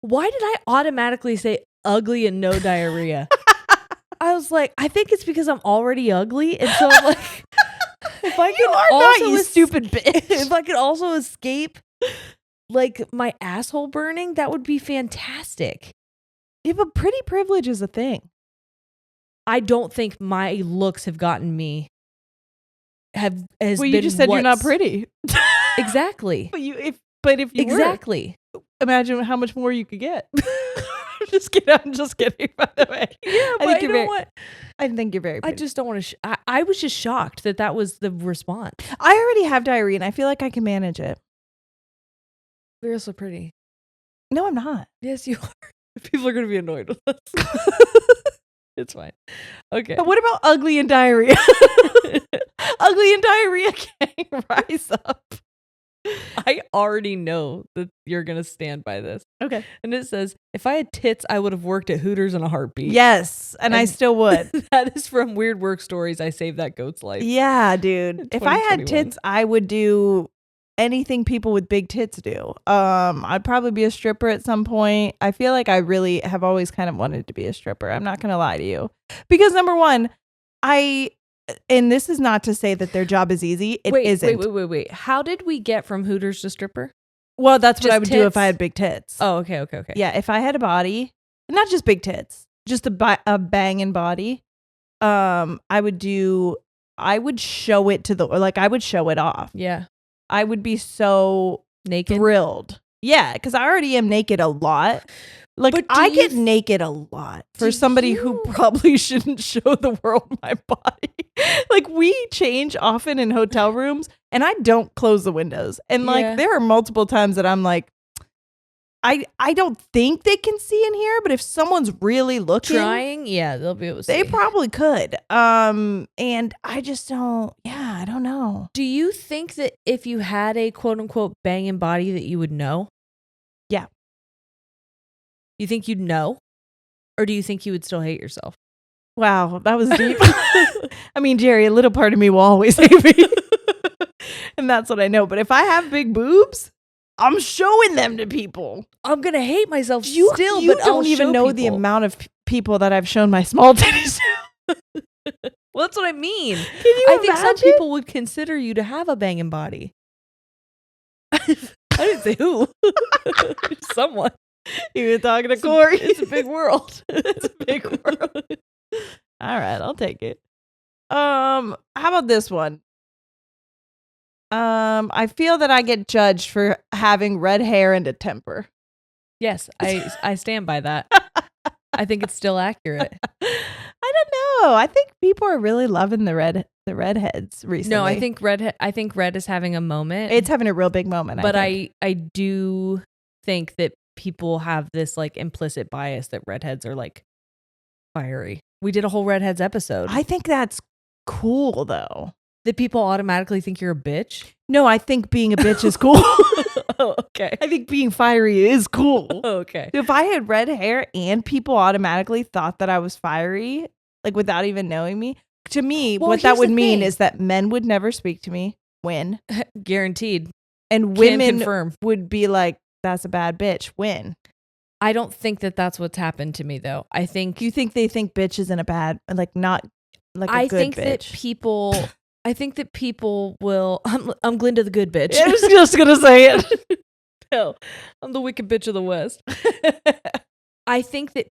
Why did I automatically say ugly and no diarrhea? I was like, I think it's because I'm already ugly. And so I'm like, if I could also you stupid bitch. If I could also escape like my asshole burning, that would be fantastic. Yeah, but pretty privilege is a thing. I don't think my looks have gotten me. Well, you just said you're not pretty. Exactly. But if you exactly. were, imagine how much more you could get. I'm just kidding, by the way. Yeah, but I think you're very pretty. I just don't want to. I was just shocked that that was the response. I already have diarrhea and I feel like I can manage it. You're so pretty. No, I'm not. Yes, you are. People are going to be annoyed with us. It's fine. Okay. But what about ugly and diarrhea? Ugly and diarrhea gang, rise up. I already know that you're going to stand by this. Okay. And it says, if I had tits, I would have worked at Hooters in a heartbeat. Yes. And I still would. That is from Weird Work Stories. I saved that goat's life. Yeah, dude. If I had tits, I would do anything people with big tits do. I'd probably be a stripper at some point. I feel like I really have always kind of wanted to be a stripper. I'm not going to lie to you. Because number one, and this is not to say that their job is easy. It isn't. Wait. How did we get from Hooters to stripper? Well, that's what Just I would do if I had big tits. Oh, okay. Yeah, if I had a body, not just big tits, just a banging body, I would show it to I would show it off. Yeah. I would be so naked, thrilled. Yeah, because I already am naked a lot. Like, I get naked a lot for somebody who probably shouldn't show the world my body. Like, we change often in hotel rooms and I don't close the windows. And like, there are multiple times that I'm like, I don't think they can see in here, but if someone's really looking, they'll be able to see. They probably could. And I just don't. Yeah, I don't know. Do you think that if you had a quote unquote banging body that you would know? Yeah. You think you'd know, or do you think you would still hate yourself? Wow, that was deep. I mean, Jerry, a little part of me will always hate me, and that's what I know. But if I have big boobs, I'm showing them to people. I'm gonna hate myself still, you but don't even know the amount of people that I've shown my small titties. Well, that's what I mean. Can you I think some imagine? people would consider you to have a banging body. I didn't say who. Someone. You were talking to Corey. It's a big world. It's a big world. All right, I'll take it. How about this one? I feel that I get judged for having red hair and a temper. Yes, I stand by that. I think it's still accurate. I don't know. I think people are really loving the redheads recently. No, I think red is having a moment. It's having a real big moment. But I do think that people have this like implicit bias that redheads are like fiery. We did a whole redheads episode. I think that's cool though. That people automatically think you're a bitch? No, I think being a bitch is cool. Oh, okay. I think being fiery is cool. Okay. If I had red hair and people automatically thought that I was fiery, like without even knowing me, to me, Well, what that here's would the mean thing. is that men would never speak to me. Win. Guaranteed. And Can women confirm. would be like, that's a bad bitch. Win. I don't think that that's what's happened to me, though. I think You think they think bitch isn't a bad, like not like a I good think bitch. that people. I think that people will. I'm Glinda the good bitch. I was just gonna say it. Hell, I'm the wicked bitch of the West. I think that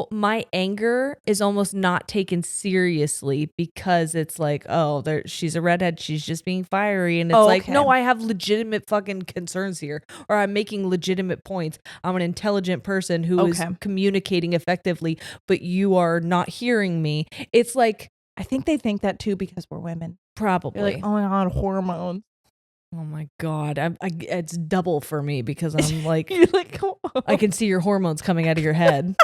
my anger is almost not taken seriously because it's like, oh, she's a redhead. She's just being fiery. And it's like, okay. no, I have legitimate fucking concerns here. Or I'm making legitimate points. I'm an intelligent person who is communicating effectively, but you are not hearing me. It's like, I think they think that too because we're women. Probably. You're like, oh my God, hormones. Oh my God. It's double for me because I'm like, You're like, come on. I can see your hormones coming out of your head.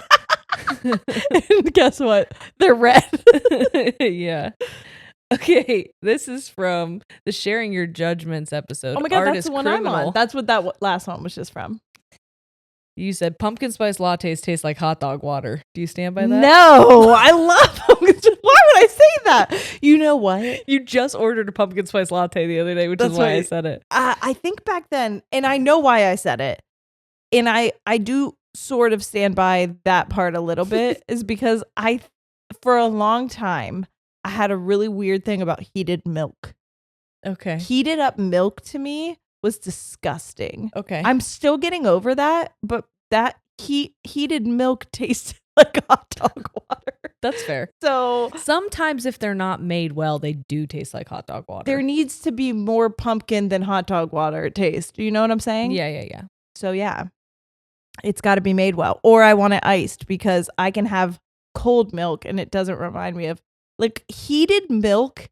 And guess what? They're red. Yeah. Okay. This is from the Sharing Your Judgments episode. Oh my God, Artist that's the one Criminal. I'm on. That's what that last one was just from. You said pumpkin spice lattes taste like hot dog water. Do you stand by that? No, I love pumpkin spice. Why would I say that? You know what? You just ordered a pumpkin spice latte the other day, which is why I said it. I think back then, and I know why I said it, and I do sort of stand by that part a little bit, is because for a long time, I had a really weird thing about heated milk. Okay. Heated up milk to me was disgusting. Okay. I'm still getting over that, but that heated milk tasted like hot dog water. That's fair. So sometimes if they're not made well, they do taste like hot dog water. there needs to be more pumpkin than hot dog water taste. Do you know what I'm saying? Yeah. So yeah, it's got to be made well. Or I want it iced because I can have cold milk and it doesn't remind me of like heated milk.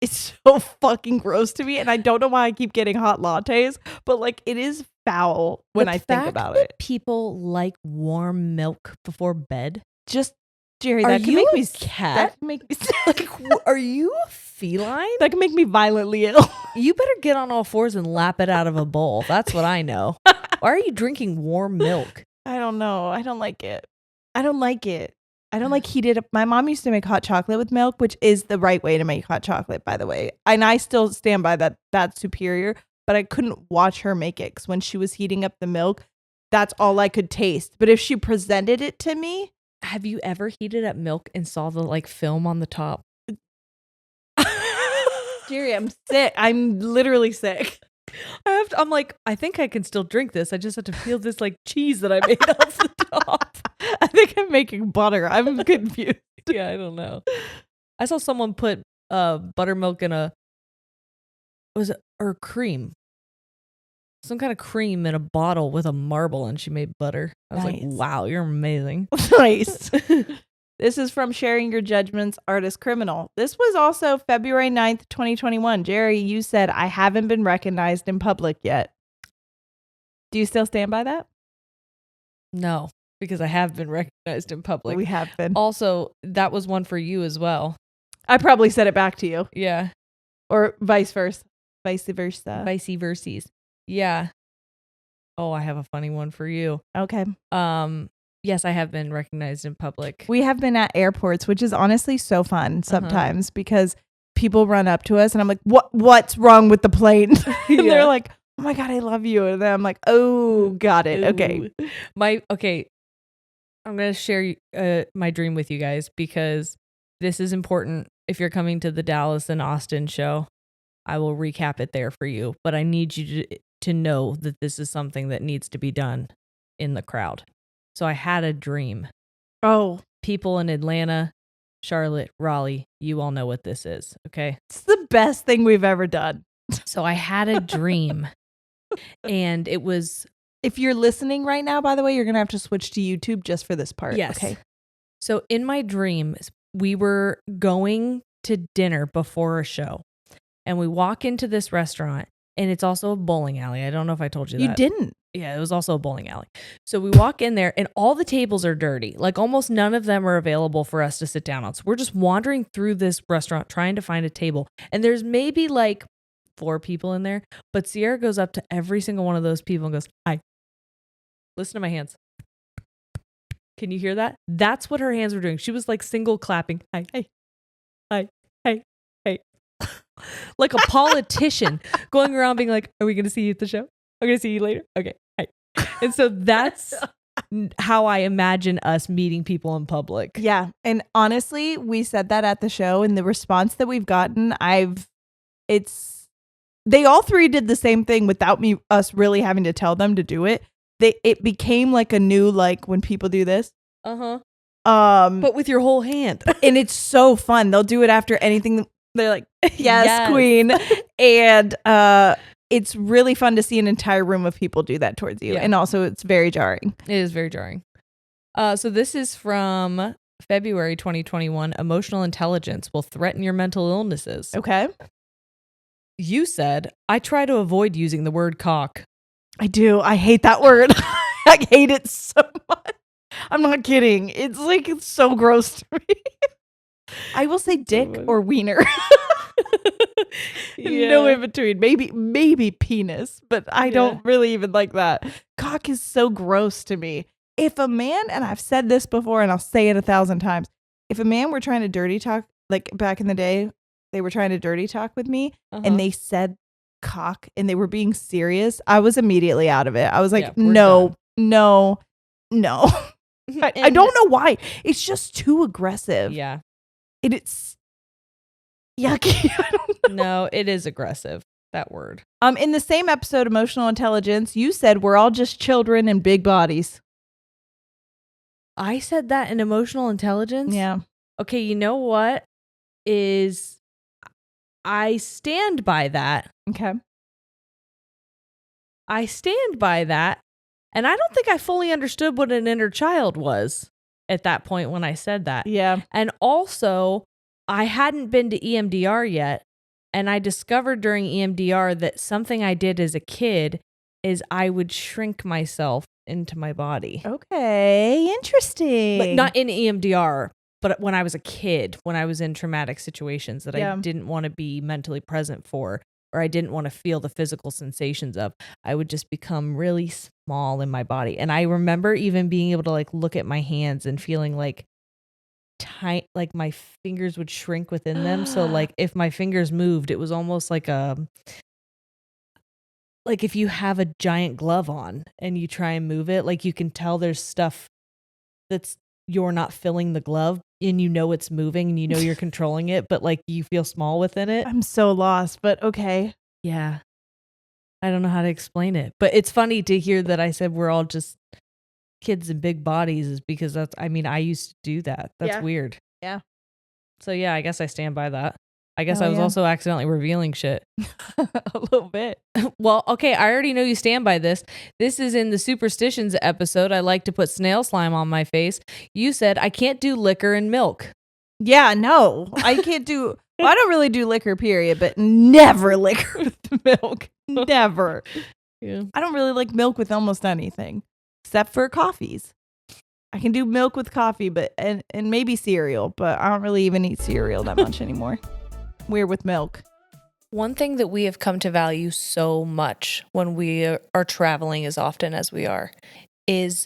It's so fucking gross to me. And I don't know why I keep getting hot lattes, but like it is foul when I think about it. People like warm milk before bed. Just Jerry, Are that can you make a me cat? That can make me Like, are you a feline? that can make me violently ill. You better get on all fours and lap it out of a bowl. That's what I know. Why are you drinking warm milk? I don't know. I don't like it. I don't like heated up. My mom used to make hot chocolate with milk, which is the right way to make hot chocolate, by the way. And I still stand by that. That's superior. But I couldn't watch her make it because when she was heating up the milk, that's all I could taste. But if she presented it to me. Have you ever heated up milk and saw the like film on the top? Jerry, I'm sick. I'm literally sick. I'm like, I think I can still drink this. I just have to feel this like cheese that I made off the top. I think I'm making butter. I'm confused. Yeah, I don't know. I saw someone put buttermilk in cream. Some kind of cream in a bottle with a marble and she made butter. I was like, wow, you're amazing. Nice. This is from Sharing Your Judgments, Artist Criminal. This was also February 9th, 2021. Jerry, you said, I haven't been recognized in public yet. Do you still stand by that? No, because I have been recognized in public. We have been. Also, that was one for you as well. I probably said it back to you. Yeah. Or vice versa. Vice versa. Vice versa. Yeah. Oh, I have a funny one for you. Okay. Yes, I have been recognized in public. We have been at airports, which is honestly so fun sometimes because people run up to us and I'm like, what's wrong with the plane? And they're like, oh my God, I love you. And then I'm like, oh, got it. Okay. I'm going to share my dream with you guys because this is important. If you're coming to the Dallas and Austin show, I will recap it there for you. But I need you to know that this is something that needs to be done in the crowd. So I had a dream. Oh. People in Atlanta, Charlotte, Raleigh, you all know what this is, okay? It's the best thing we've ever done. So I had a dream. And it was... If you're listening right now, by the way, you're going to have to switch to YouTube just for this part. Yes. Okay. So in my dream, we were going to dinner before a show. And we walk into this restaurant and it's also a bowling alley. I don't know if I told you that. You didn't. Yeah, it was also a bowling alley. So we walk in there and all the tables are dirty. Like almost none of them are available for us to sit down on. So we're just wandering through this restaurant trying to find a table. And there's maybe like 4 people in there. But Sierra goes up to every single one of those people and goes, "Hi." Listen to my hands. Can you hear that? That's what her hands were doing. She was like single clapping. Hi, hi, hi, hi, hi. Like a politician going around being like, "Are we going to see you at the show? I'm going to see you later." Okay. Hi. And so that's how I imagine us meeting people in public. Yeah. And honestly, we said that at the show, and the response that we've gotten, they all 3 did the same thing without us really having to tell them to do it. It became like a new, like when people do this. Uh-huh. But with your whole hand. And it's so fun. They'll do it after anything. They're like, yes. Queen. And it's really fun to see an entire room of people do that towards you. Yeah. And also it's very jarring. It is very jarring. So this is from February 2021. Emotional intelligence will threaten your mental illnesses. Okay. You said, I try to avoid using the word cock. I do. I hate that word. I hate it so much. I'm not kidding. It's so gross to me. I will say dick or wiener. Yeah. No in between. Maybe penis, but I don't really even like that. Cock is so gross to me. If a man, and I've said this before and I'll say it 1,000 times, if a man were trying to dirty talk, like back in the day, they were trying to dirty talk with me and they said cock and they were being serious, I was immediately out of it. I was like, no. I don't know why. It's just too aggressive. Yeah. It's yucky. I don't know. No, it is aggressive, that word. In the same episode, Emotional Intelligence, you said we're all just children in big bodies. I said that in Emotional Intelligence? Yeah. Okay, you know what I stand by that. Okay. I stand by that. And I don't think I fully understood what an inner child was at that point when I said that. Yeah. And also, I hadn't been to EMDR yet. And I discovered during EMDR that something I did as a kid is I would shrink myself into my body. Okay. Interesting. But not in EMDR, but when I was a kid, when I was in traumatic situations that I didn't want to be mentally present for, or I didn't want to feel the physical sensations of, I would just become really small in my body. And I remember even being able to like look at my hands and feeling like tight, like my fingers would shrink within them. So like if my fingers moved, it was almost like like if you have a giant glove on and you try and move it, like you can tell there's stuff that's you're not filling the glove and you know it's moving and you know you're controlling it, but like you feel small within it. I'm so lost, but okay. Yeah. I don't know how to explain it, but it's funny to hear that I said we're all just kids in big bodies is because I used to do that. That's weird. Yeah. So yeah, I guess I stand by that. I guess I was also accidentally revealing shit. A little bit. Well, okay, I already know you stand by this. This is in the superstitions episode. I like to put snail slime on my face. You said I can't do liquor and milk. Yeah, no. I can't do I don't really do liquor, period, but never liquor with milk. Never. Yeah. I don't really like milk with almost anything except for coffees. I can do milk with coffee, but and maybe cereal, but I don't really even eat cereal that much anymore. We're with milk. One thing that we have come to value so much when we are traveling as often as we are is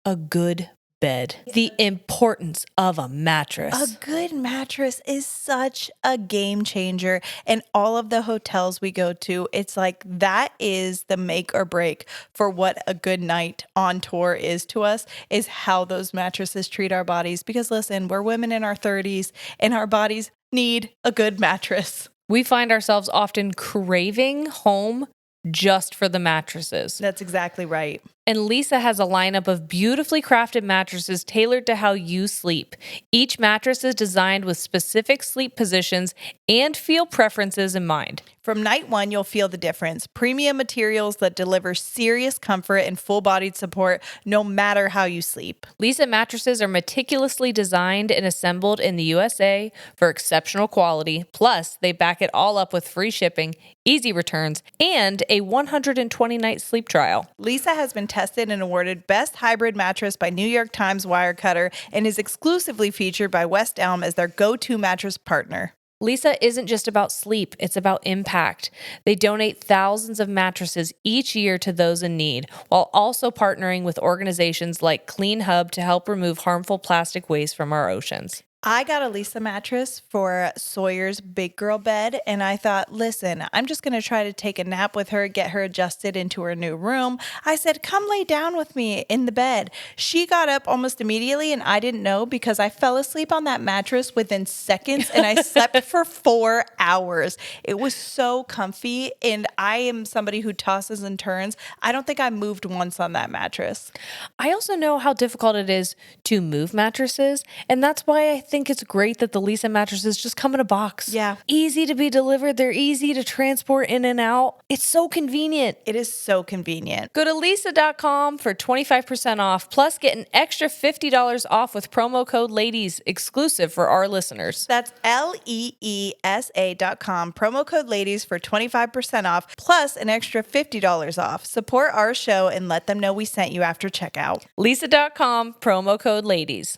a good bed. The importance of a mattress. A good mattress is such a game changer. And all of the hotels we go to, it's like that is the make or break for what a good night on tour is to us, is how those mattresses treat our bodies. Because listen, we're women in our 30s and our bodies need a good mattress. We find ourselves often craving home just for the mattresses. That's exactly right. And Lisa has a lineup of beautifully crafted mattresses tailored to how you sleep. Each mattress is designed with specific sleep positions and feel preferences in mind. From night one, you'll feel the difference. Premium materials that deliver serious comfort and full-bodied support no matter how you sleep. Lisa mattresses are meticulously designed and assembled in the USA for exceptional quality. Plus, they back it all up with free shipping, easy returns, and a 120-night sleep trial. Lisa has been tested and awarded Best Hybrid Mattress by New York Times Wirecutter and is exclusively featured by West Elm as their go-to mattress partner. Lisa isn't just about sleep, it's about impact. They donate thousands of mattresses each year to those in need, while also partnering with organizations like Clean Hub to help remove harmful plastic waste from our oceans. I got a Lisa mattress for Sawyer's big girl bed, and I thought, listen, I'm just going to try to take a nap with her, get her adjusted into her new room. I said, come lay down with me in the bed. She got up almost immediately, and I didn't know because I fell asleep on that mattress within seconds, and I slept for 4 hours. It was so comfy, and I am somebody who tosses and turns. I don't think I moved once on that mattress. I also know how difficult it is to move mattresses, and that's why I think it's great that the Lisa mattresses just come in a box. Yeah. Easy to be delivered. They're easy to transport in and out. It's so convenient. It is so convenient. Go to lisa.com for 25% off, plus get an extra $50 off with promo code LADIES, exclusive for our listeners. That's LEESA.com, promo code LADIES for 25% off, plus an extra $50 off. Support our show and let them know we sent you after checkout. Lisa.com, promo code LADIES.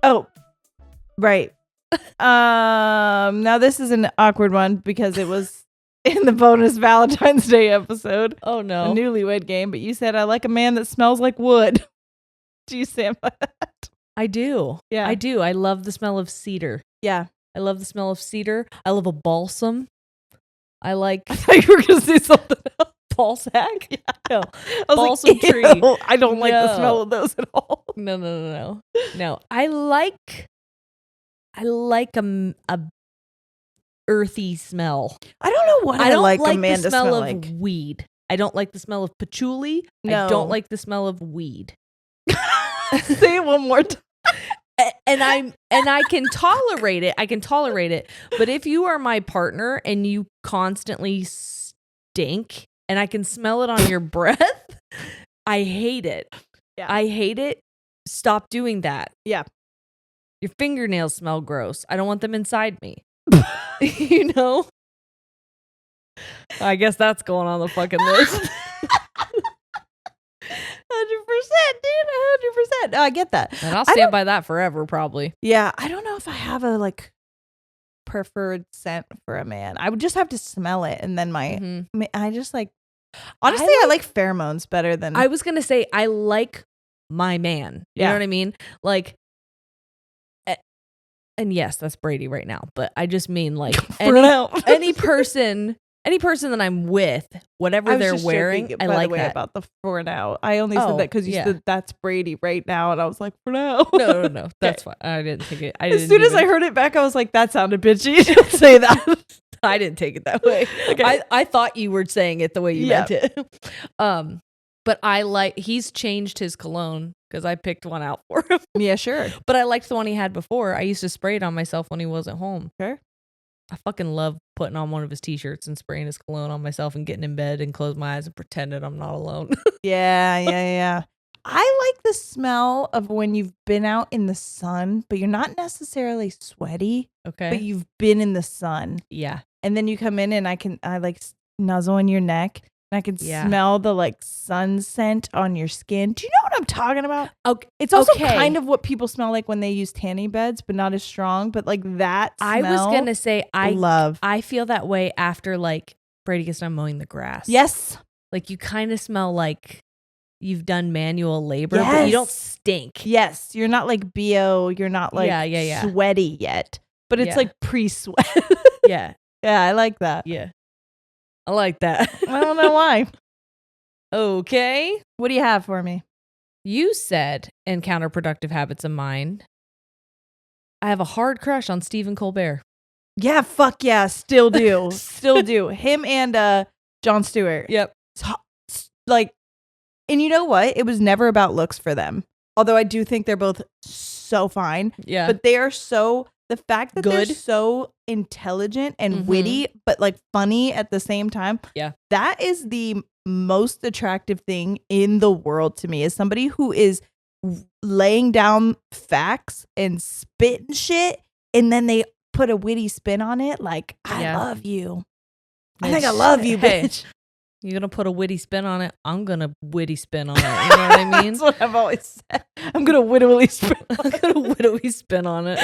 Oh, right. Now this is an awkward one because it was in the bonus Valentine's Day episode. Oh, no. A newlywed game, but you said, I like a man that smells like wood. Do you stand by that? I do. Yeah. I do. I love the smell of cedar. Yeah. I love the smell of cedar. I love a balsam. I like I thought you were going to say something else. ball sack. Yeah. No. I was Balsam like, tree. ew, I don't like the No. smell of those at all. No. No. I like a earthy smell. I don't know what I don't like a like man the to smell smell of like. weed. I don't like the smell of patchouli. No. I don't like the smell of weed. Say it one more time. And I can tolerate it. I can tolerate it. But if you are my partner and you constantly stink and I can smell it on your breath, I hate it. Yeah. I hate it. Stop doing that. Yeah. Your fingernails smell gross. I don't want them inside me. You know? I guess that's going on the fucking list. 100%, dude. 100%. No, I get that. And I'll I stand don't- by that forever, probably. Yeah, I don't know if I have a preferred scent for a man. I would just have to smell it, and then I just like. Honestly, I like pheromones better than. I was gonna say I like my man. You know what I mean? Like, and yes, that's Brady right now. But I just mean like any person that I'm with, whatever they're wearing, I like that. About the for now. I only said that because you said that's Brady right now, and I was like, for now. No. That's fine. I didn't think it. As soon as I heard it back, I was like, that sounded bitchy. Don't say that. I didn't take it that way. Okay. I thought you were saying it the way you meant it. But he's changed his cologne because I picked one out for him. Yeah, sure. But I liked the one he had before. I used to spray it on myself when he wasn't home. Sure. I fucking love putting on one of his t-shirts and spraying his cologne on myself and getting in bed and close my eyes and pretending I'm not alone. Yeah. I like the smell of when you've been out in the sun, but you're not necessarily sweaty, Okay. but you've been in the sun. Yeah. And then you come in and I like nuzzle in your neck and I can smell the sun scent on your skin. Do you know what I'm talking about? Okay. It's also kind of what people smell like when they use tanning beds, but not as strong. But that smell, I was going to say, love. I feel that way after Brady gets done mowing the grass. Yes. You kind of smell like you've done manual labor, but you don't stink. Yes. You're not like BO. You're not sweaty yet, but it's pre-sweat. Yeah. Yeah, I like that. Yeah. I like that. I don't know why. Okay. What do you have for me? You said in counterproductive habits of mine, I have a hard crush on Stephen Colbert. Yeah, fuck yeah. Still do. Still do. Him and Jon Stewart. Yep. like, and you know what? It was never about looks for them. Although I do think they're both so fine. Yeah. But they are so, the fact that they're Good. so intelligent and witty, but like funny at the same time. Yeah. That is the most attractive thing in the world to me, is somebody who is laying down facts and spitting shit, and then they put a witty spin on it. Like, I love you. I think I love you, bitch. You're going to put a witty spin on it. I'm going to witty spin on it. You know what I mean? That's what I've always said. I'm going to wittily spin on I'm going to wittily spin on it.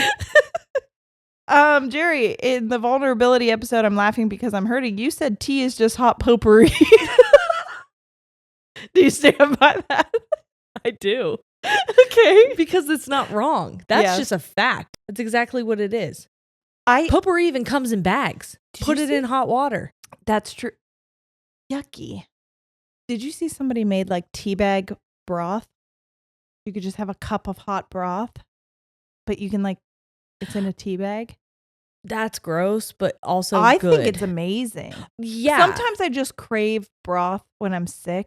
Jerry, in the vulnerability episode, I'm laughing because I'm hurting. You said tea is just hot potpourri. Do you stand by that? I do. Okay. Because it's not wrong. That's just a fact. That's exactly what it is. Potpourri even comes in bags. Put it in hot water. That's true. Yucky. Did you see somebody made like teabag broth? You could just have a cup of hot broth, but you can like, it's in a tea bag. That's gross, but also I good. think it's amazing. Yeah. Sometimes I just crave broth when I'm sick.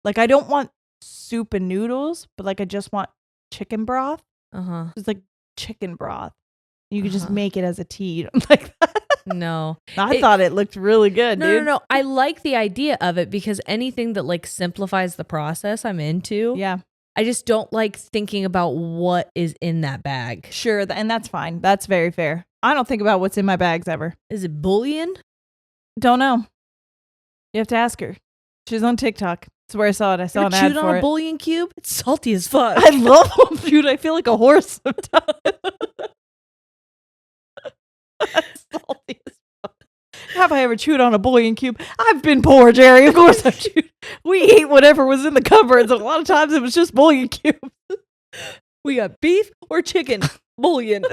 Like, I don't want soup and noodles, but like I just want chicken broth. It's like chicken broth. You could just make it as a tea. You don't like that? No. I thought it looked really good, dude. No. I like the idea of it because anything that like simplifies the process I'm into. Yeah. I just don't like thinking about what is in that bag. Sure, and that's fine. That's very fair. I don't think about what's in my bags ever. Is it bouillon? Don't know. You have to ask her. She's on TikTok. That's where I saw it. I saw an ad chewed for on it. a bouillon cube? It's salty as fuck. I love them, dude. I feel like a horse sometimes. Salty as fuck. Have I ever chewed on a bouillon cube? I've been poor, Jerry. Of course I've chewed. We ate whatever was in the cupboards, and a lot of times it was just bouillon cubes. We got beef or chicken? Bouillon.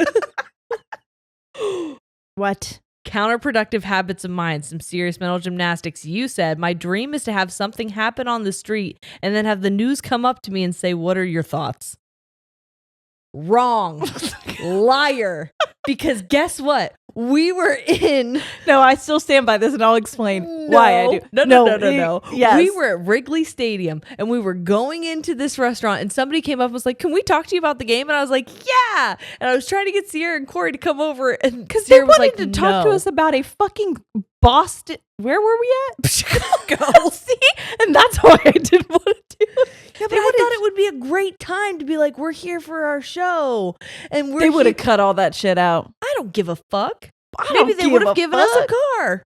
What? Counterproductive habits of mine, some serious mental gymnastics. You said, my dream is to have something happen on the street and then have the news come up to me and say, what are your thoughts? Wrong. Liar. Because guess what? We were in. No, I still stand by this, and I'll explain why I do. No. Yes. We were at Wrigley Stadium, and we were going into this restaurant, and somebody came up and was like, can we talk to you about the game? And I was like, yeah. And I was trying to get Sierra and Corey to come over, and because they Sierra was wanted like, to talk to us about a fucking Boston. Where were we at? Chicago. See? And that's why I didn't want to do it. Yeah, but I thought it would be a great time to be like, we're here for our show. And they would have cut all that shit out. I don't give a fuck. Maybe Maybe they would have given us a car.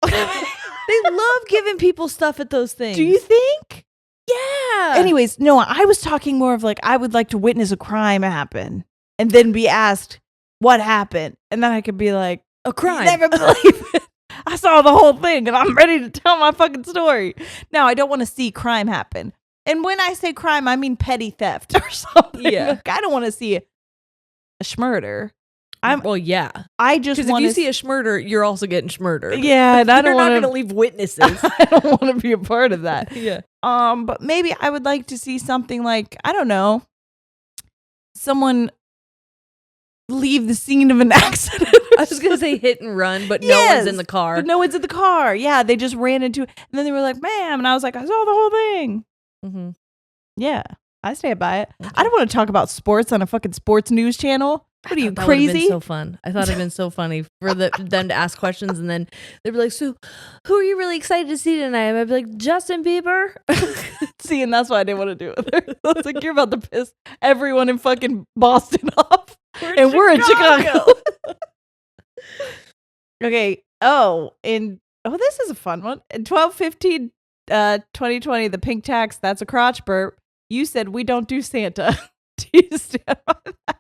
They love giving people stuff at those things. Do you think? Yeah. Anyways, no, I was talking more of like, I would like to witness a crime happen and then be asked what happened. And then I could be like, a crime. You never believe it. I saw the whole thing and I'm ready to tell my fucking story. Now, I don't want to see crime happen. And when I say crime, I mean petty theft or something. Yeah. Like, I don't want to see a schmurder. Well, yeah. I just want to. If you see a schmurder, you're also getting schmurdered. Yeah, and I don't You're want not going to leave witnesses. I don't want to be a part of that. Yeah. But maybe I would like to see something like, I don't know, someone leave the scene of an accident. I was going to say hit and run, but no one's in the car. But no one's in the car. Yeah, they just ran into it. And then they were like, ma'am. And I was like, I saw the whole thing. Mm-hmm. Yeah, I stand by it. Okay. I don't want to talk about sports on a fucking sports news channel. What are you, crazy? Been so fun. I thought it'd been so funny for them to ask questions and then they'd be like, so who are you really excited to see tonight? And I'd be like, Justin Bieber. See, and that's why I didn't want to do it with her. I was like, you're about to piss everyone in fucking Boston off. We're in Chicago. Okay. This is a fun one. In 12/15, 2020, the pink tax, that's a crotch burp. You said we don't do Santa. Do you stand by that?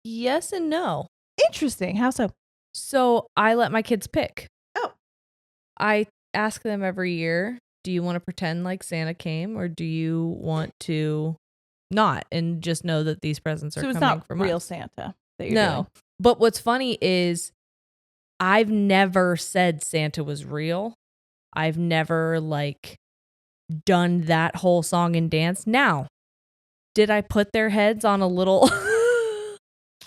Yes and no. Interesting. How so? So I let my kids pick. Oh. I ask them every year, do you want to pretend like Santa came or do you want to not and just know that these presents are coming from us? So it's not real Santa that you're doing. But what's funny is I've never said Santa was real. I've never done that whole song and dance. Now, did I put their heads on a little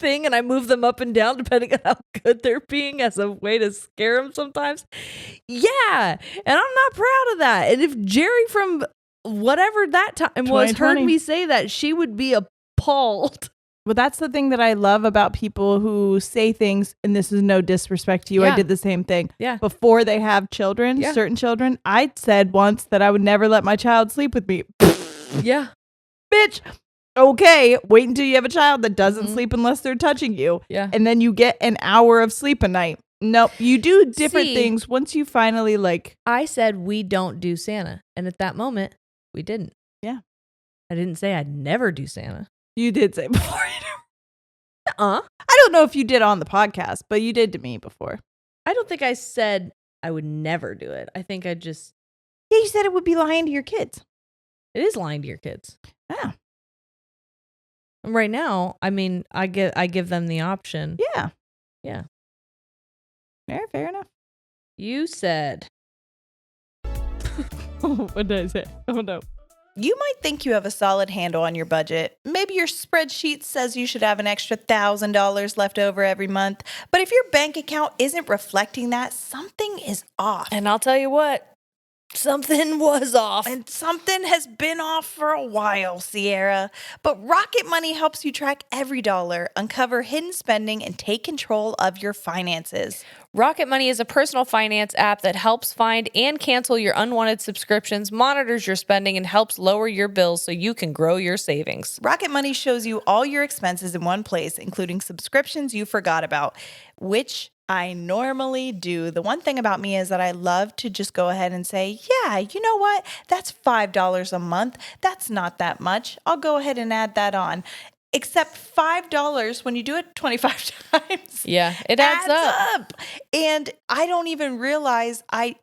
thing and I move them up and down depending on how good they're being as a way to scare them sometimes. Yeah. And I'm not proud of that. And if Jerry from whatever that time was heard me say that, she would be appalled. Well, that's the thing that I love about people who say things, and this is no disrespect to you. I did the same thing. Yeah. Before they have children, certain children, I said once that I would never let my child sleep with me. Yeah. Bitch. Okay. Wait until you have a child that doesn't sleep unless they're touching you. Yeah. And then you get an hour of sleep a night. Nope. You do different things once you finally I said we don't do Santa. And at that moment, we didn't. Yeah. I didn't say I'd never do Santa. You did say before. I don't know if you did on the podcast, but you did to me before. I don't think I said I would never do it. I think I just... Yeah, you said it would be lying to your kids. It is lying to your kids. Yeah. And right now, I mean, I give them the option. Yeah. Yeah. Fair enough. You said... What did I say? Oh, no. You might think you have a solid handle on your budget. Maybe your spreadsheet says you should have an extra $1,000 left over every month. But if your bank account isn't reflecting that, something is off. And I'll tell you what, something was off. And something has been off for a while, Sierra. But Rocket Money helps you track every dollar, uncover hidden spending, and take control of your finances. Rocket Money is a personal finance app that helps find and cancel your unwanted subscriptions, monitors your spending, and helps lower your bills so you can grow your savings. Rocket Money shows you all your expenses in one place, including subscriptions you forgot about, which I normally do. The one thing about me is that I love to just go ahead and say, yeah, you know what? That's $5 a month. That's not that much. I'll go ahead and add that on. Except $5 when you do it 25 times. Yeah, it adds up. And I don't even realize I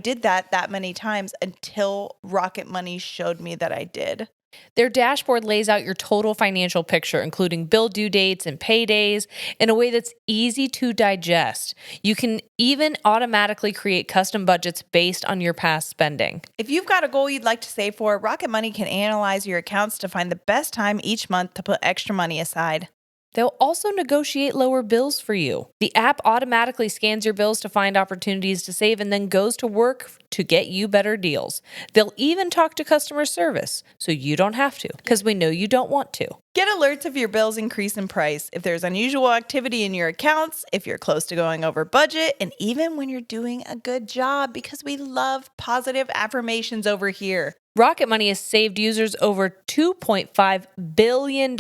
did that many times until Rocket Money showed me that I did. Their dashboard lays out your total financial picture, including bill due dates and paydays, in a way that's easy to digest. You can even automatically create custom budgets based on your past spending. If you've got a goal you'd like to save for, Rocket Money can analyze your accounts to find the best time each month to put extra money aside. They'll also negotiate lower bills for you. The app automatically scans your bills to find opportunities to save and then goes to work to get you better deals. They'll even talk to customer service, so you don't have to, because we know you don't want to. Get alerts if your bills increase in price, if there's unusual activity in your accounts, if you're close to going over budget, and even when you're doing a good job, because we love positive affirmations over here. Rocket Money has saved users over $2.5 billion,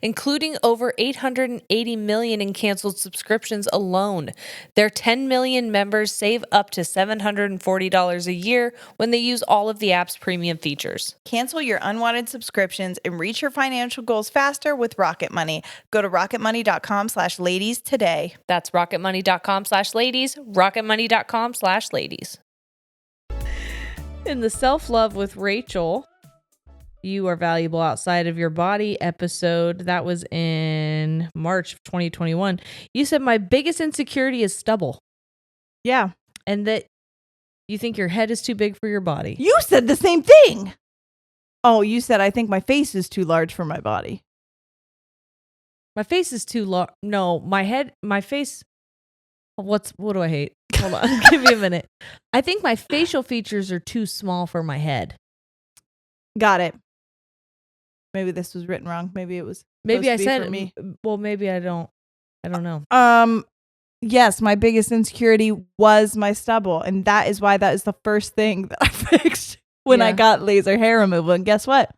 including over $880 million in canceled subscriptions alone. Their 10 million members save up to $740 a year when they use all of the app's premium features. Cancel your unwanted subscriptions and reach your financial goals faster with Rocket Money. Go to rocketmoney.com/ladies today. That's rocketmoney.com/ladies, rocketmoney.com/ladies. In the Self-Love with Rachel, You Are Valuable Outside of Your Body episode, that was in March of 2021, you said my biggest insecurity is stubble. Yeah. And that you think your head is too big for your body. You said the same thing. Oh, you said I think my face is too large for my body. My face is too large. No, my face. What do I hate? Hold on. Give me a minute. I think my facial features are too small for my head. Got it. Maybe this was written wrong. Maybe it was. Maybe I said for me. Well, maybe I don't know. Yes, my biggest insecurity was my stubble, and that is why that is the first thing that I fixed when I got laser hair removal. And guess what?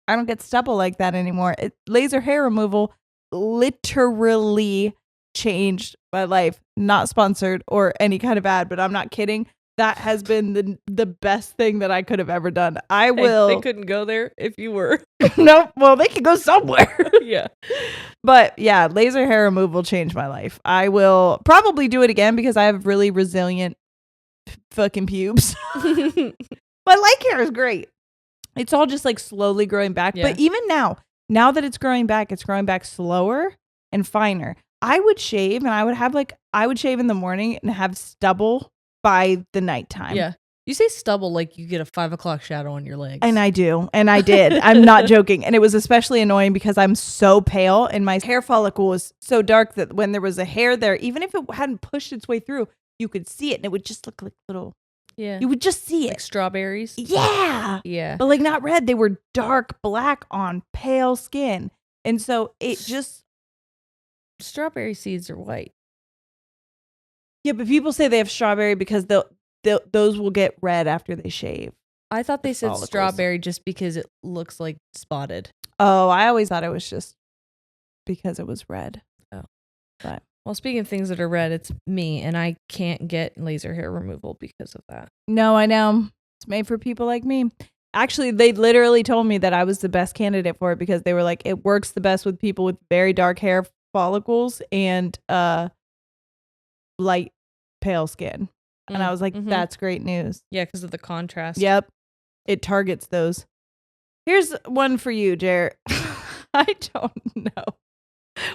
I don't get stubble like that anymore. Laser hair removal literally changed my life. Not sponsored or any kind of ad, but I'm not kidding. That has been the best thing that I could have ever done. They couldn't go there if you were. Nope. Well, they could go somewhere. Yeah. But yeah, laser hair removal changed my life. I will probably do it again because I have really resilient fucking pubes. My leg hair is great. It's all just like slowly growing back. Yeah. But even now that it's growing back slower and finer. I would shave and I would shave in the morning and have stubble by the nighttime. Yeah. You say stubble like you get a 5 o'clock shadow on your legs. And I do. And I did. I'm not joking. And it was especially annoying because I'm so pale and my hair follicle was so dark that when there was a hair there, even if it hadn't pushed its way through, you could see it and it would just look like little. Yeah. You would just see like it. strawberries. Yeah. Yeah. But like not red. They were dark black on pale skin. And so it just. Strawberry seeds are white. Yeah, but people say they have strawberry because those will get red after they shave. I thought they said follicles. strawberry just because it looks like spotted. Oh, I always thought it was just because it was red. Oh. But well, speaking of things that are red, it's me, and I can't get laser hair removal because of that. No, I know. It's made for people like me. Actually, they literally told me that I was the best candidate for it because they were like, it works the best with people with very dark hair follicles and light pale skin. And I was like, that's great news. Yeah, because of the contrast. Yep. It targets those. Here's one for you, Jer. I don't know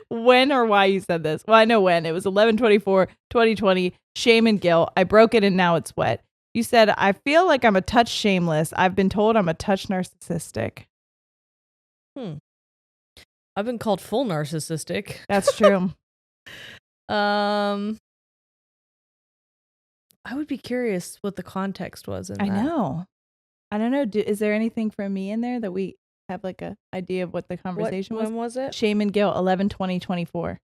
when or why you said this. Well, I know when. It was 11/24/2020. Shame and guilt. I broke it and now it's wet. You said, I feel like I'm a touch shameless. I've been told I'm a touch narcissistic. I've been called full narcissistic. That's true. I would be curious what the context was in I that. know. I don't know. Is there anything from me in there that we have like a idea of what the conversation was? When was it? Shame and guilt, 11/20/24.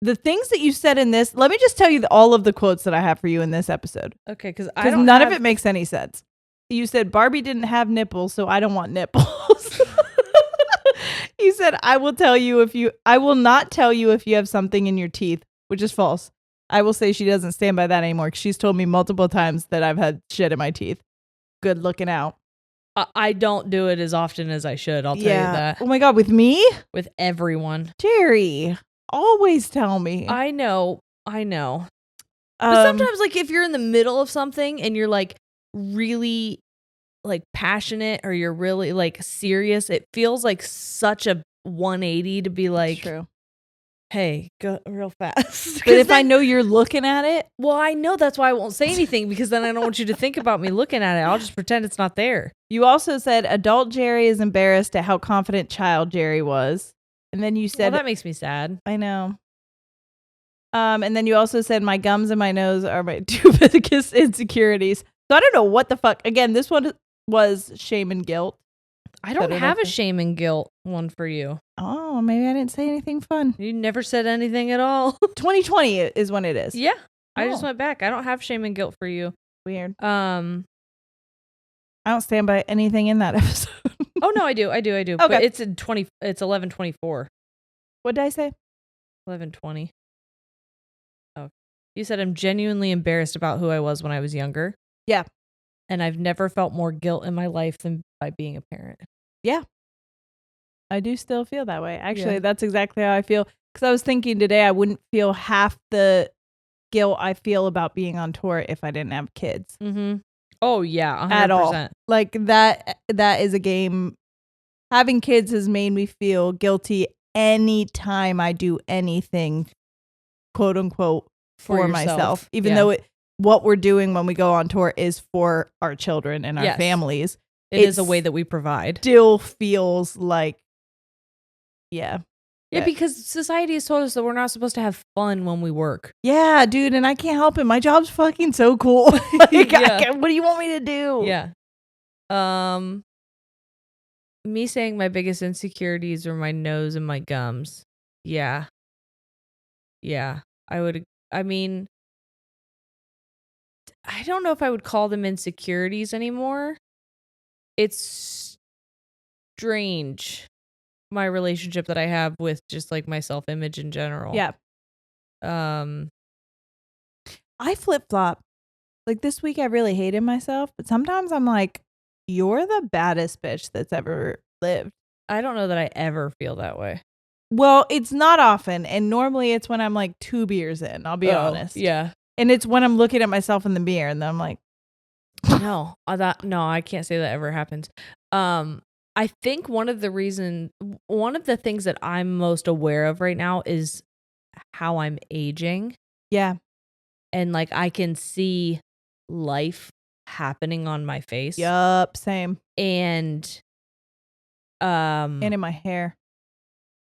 The things that you said in this, let me just tell you all of the quotes that I have for you in this episode. Okay, because none of it makes any sense. You said Barbie didn't have nipples, so I don't want nipples. You said I will not tell you if you have something in your teeth, which is false. I will say she doesn't stand by that anymore because she's told me multiple times that I've had shit in my teeth. Good looking out. I don't do it as often as I should. I'll tell you that. Oh my God, with me? With everyone. Jerry, always tell me. I know. But sometimes, like, if you're in the middle of something and you're, like, really, like, passionate or you're really, like, serious, it feels like such a 180 to be like, true. Hey, go real fast. But if I know you're looking at it. Well, I know that's why I won't say anything because then I don't want you to think about me looking at it. I'll just pretend it's not there. You also said adult Jerry is embarrassed at how confident child Jerry was. And then you said. Well, that makes me sad. I know. And then you also said my gums and my nose are my two biggest insecurities. So I don't know what the fuck. Again, this one was shame and guilt. I don't have a shame and guilt one for you. Oh, maybe I didn't say anything fun. You never said anything at all. 2020 is when it is. Yeah. I just went back. I don't have shame and guilt for you. Weird. I don't stand by anything in that episode. Oh no, I do. Okay. But it's 11/24. What did I say? 11/20. Oh. You said I'm genuinely embarrassed about who I was when I was younger. Yeah. And I've never felt more guilt in my life than by being a parent. Yeah. I do still feel that way. Actually, that's exactly how I feel. Because I was thinking today I wouldn't feel half the guilt I feel about being on tour if I didn't have kids. Mm-hmm. Oh, yeah. 100%. At all. Like that is a game. Having kids has made me feel guilty anytime I do anything, quote unquote, for myself. Even though what we're doing when we go on tour is for our children and our families. It is a way that we provide. Still feels like, yeah, because society has told us that we're not supposed to have fun when we work. Yeah, dude, and I can't help it. My job's fucking so cool. What do you want me to do? Yeah. Me saying my biggest insecurities are my nose and my gums. Yeah. I mean, I don't know if I would call them insecurities anymore. It's strange, my relationship that I have with just like my self-image in general. Yeah. I flip-flop. Like this week I really hated myself, but sometimes I'm like, you're the baddest bitch that's ever lived. I don't know that I ever feel that way. Well, it's not often, and normally it's when I'm like 2 beers in, I'll be honest. Yeah. And it's when I'm looking at myself in the mirror and then I'm like, no, I can't say that ever happens. I think one of the things that I'm most aware of right now is how I'm aging. Yeah. And like I can see life happening on my face. Yup, same. And in my hair.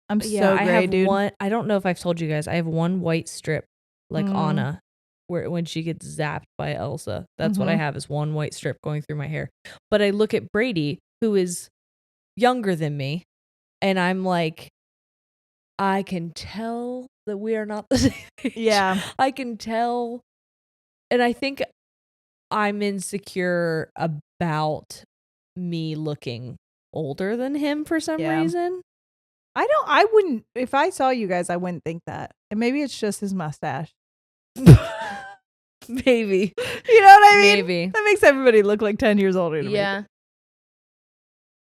I'm yeah, so I gray, have dude. one. I don't know if I've told you guys. I have one white strip, like Anna, where when she gets zapped by Elsa. That's what I have, is one white strip going through my hair. But I look at Brady, who is younger than me, and I'm like, I can tell that we are not the same age. Yeah. I can tell. And I think I'm insecure about me looking older than him for some reason. I wouldn't, if I saw you guys, I wouldn't think that. And maybe it's just his mustache. Maybe. You know what I mean? Maybe. That makes everybody look like 10 years older to me. Yeah.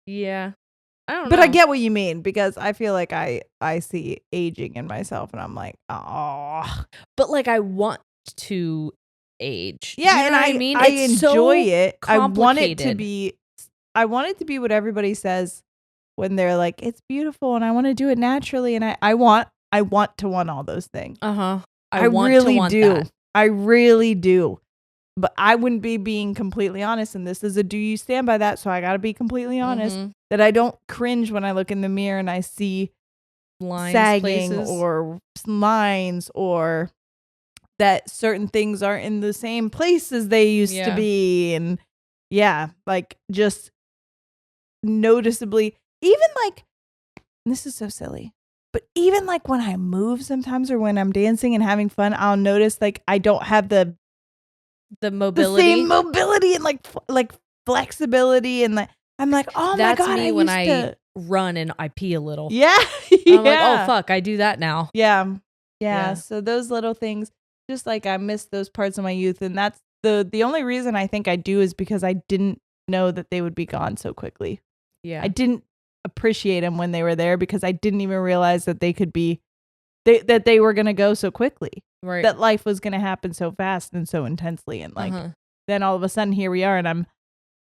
Yeah. I don't know. But I get what you mean, because I feel like I see aging in myself and I'm like, oh. But like, I want to age. Yeah, you know and what I mean? I It's enjoy so it. I want it to complicated. be what everybody says when they're like, it's beautiful and I want to do it naturally, and I want to want all those things. I really do. That. I really do. But I wouldn't be being completely honest, and this is a do you stand by that, so I got to be completely honest that I don't cringe when I look in the mirror and I see Lines, sagging places. or lines, or that certain things aren't in the same place as they used to be. And like just noticeably, even like, this is so silly, but even like when I move sometimes, or when I'm dancing and having fun, I'll notice like I don't have the mobility, the same mobility and like flexibility, and like I'm like, oh that's my god, me I when used I to run and I pee a little. yeah. I'm like, oh fuck, I do that now. Yeah. So those little things, just like I miss those parts of my youth, and that's the only reason I think I do is because I didn't know that they would be gone so quickly. Yeah. I didn't appreciate them when they were there, because I didn't even realize that they could be that they were going to go so quickly. Right. That life was going to happen so fast and so intensely, and like then all of a sudden here we are, and I'm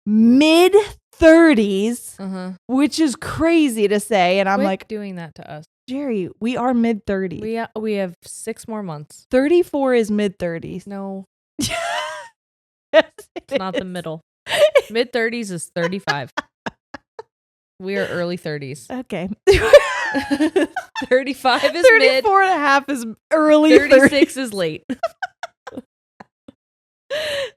mid 30s, which is crazy to say, and I'm like doing that to us. Jerry, we are mid 30s. We have 6 more months. 34 is mid 30s. No, Yes, it's not the middle. Mid 30s is 35. We are early 30s. Okay. 35 is 34 mid. and a half is early. 36 is late. All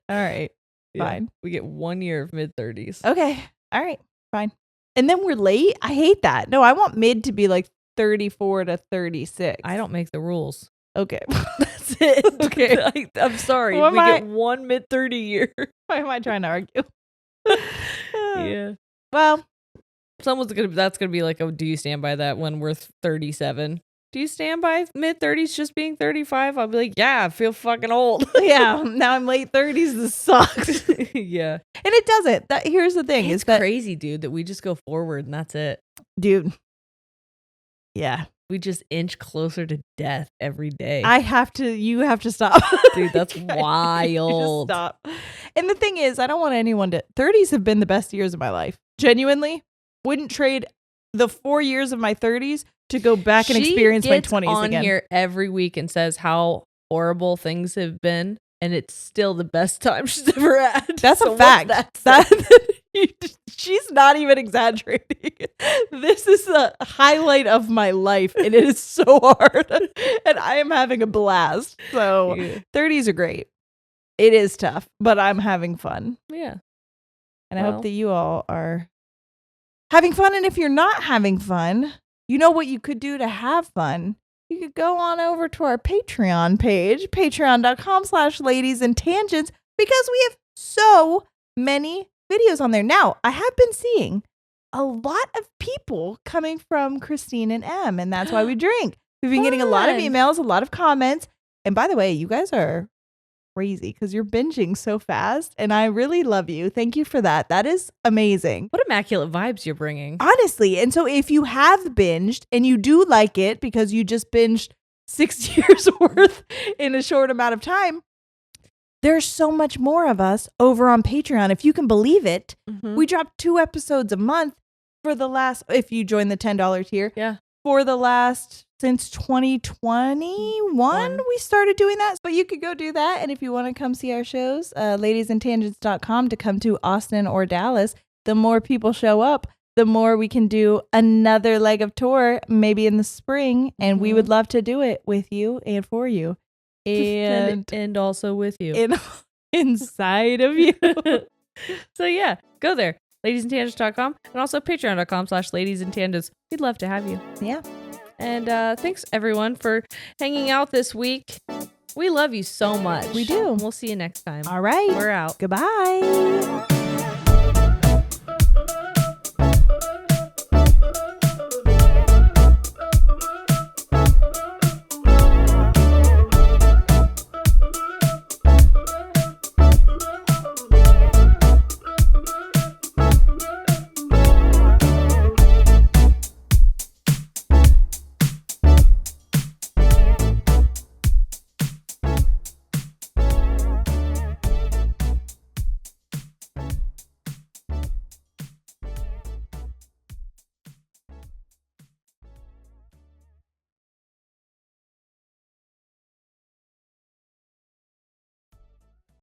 right. Fine. We get 1 year of mid 30s. Okay. All right. Fine. And then we're late? I hate that. No, I want mid to be like 34 to 36. I don't make the rules. Okay. That's it. Okay. I'm sorry. What we am get one mid 30 year. Why am I trying to argue? Yeah. Well, that's gonna be like, oh, do you stand by that when we're 37? Do you stand by mid 30s just being 35? I'll be like, yeah, I feel fucking old. yeah. Now I'm late 30s. This sucks. Yeah. And it doesn't. Here's the thing. It's crazy, dude, that we just go forward and that's it. Dude. Yeah. We just inch closer to death every day. You have to stop. Dude, that's wild. Stop. And the thing is, I don't want anyone to, 30s have been the best years of my life. Genuinely. Wouldn't trade the 4 years of my 30s to go back and experience my 20s on again. Here every week and says how horrible things have been, and it's still the best time she's ever had. That's a fact. She's not even exaggerating. This is the highlight of my life, and it is so hard, and I am having a blast. So 30s are great. It is tough, but I'm having fun. Yeah. And I hope that you all are having fun. And if you're not having fun, you know what you could do to have fun? You could go on over to our Patreon page, patreon.com/ladiesandtangents, because we have so many videos on there. Now, I have been seeing a lot of people coming from Christine and Em, and that's why we drink. We've been getting a lot of emails, a lot of comments. And by the way, you guys are crazy because you're binging so fast, and I really love you. Thank you for that. That is amazing. What immaculate vibes you're bringing. Honestly. And so if you have binged and you do like it because you just binged 6 years worth in a short amount of time, there's so much more of us over on Patreon. If you can believe it, we dropped 2 episodes a month for the last, if you join the $10 tier, for the last since 2021 we started doing that, but you could go do that. And if you want to come see our shows, ladiesandtangents.com to come to Austin or Dallas. The more people show up, the more we can do another leg of tour, maybe in the spring, and we would love to do it with you and for you, and also with you, inside of you. So yeah, go there, ladiesandtangents.com, and also patreon.com/ladiesandtangents. We'd love to have you. Yeah. And thanks everyone for hanging out this week. We love you so much. We do. We'll see you next time. All right. We're out. Goodbye.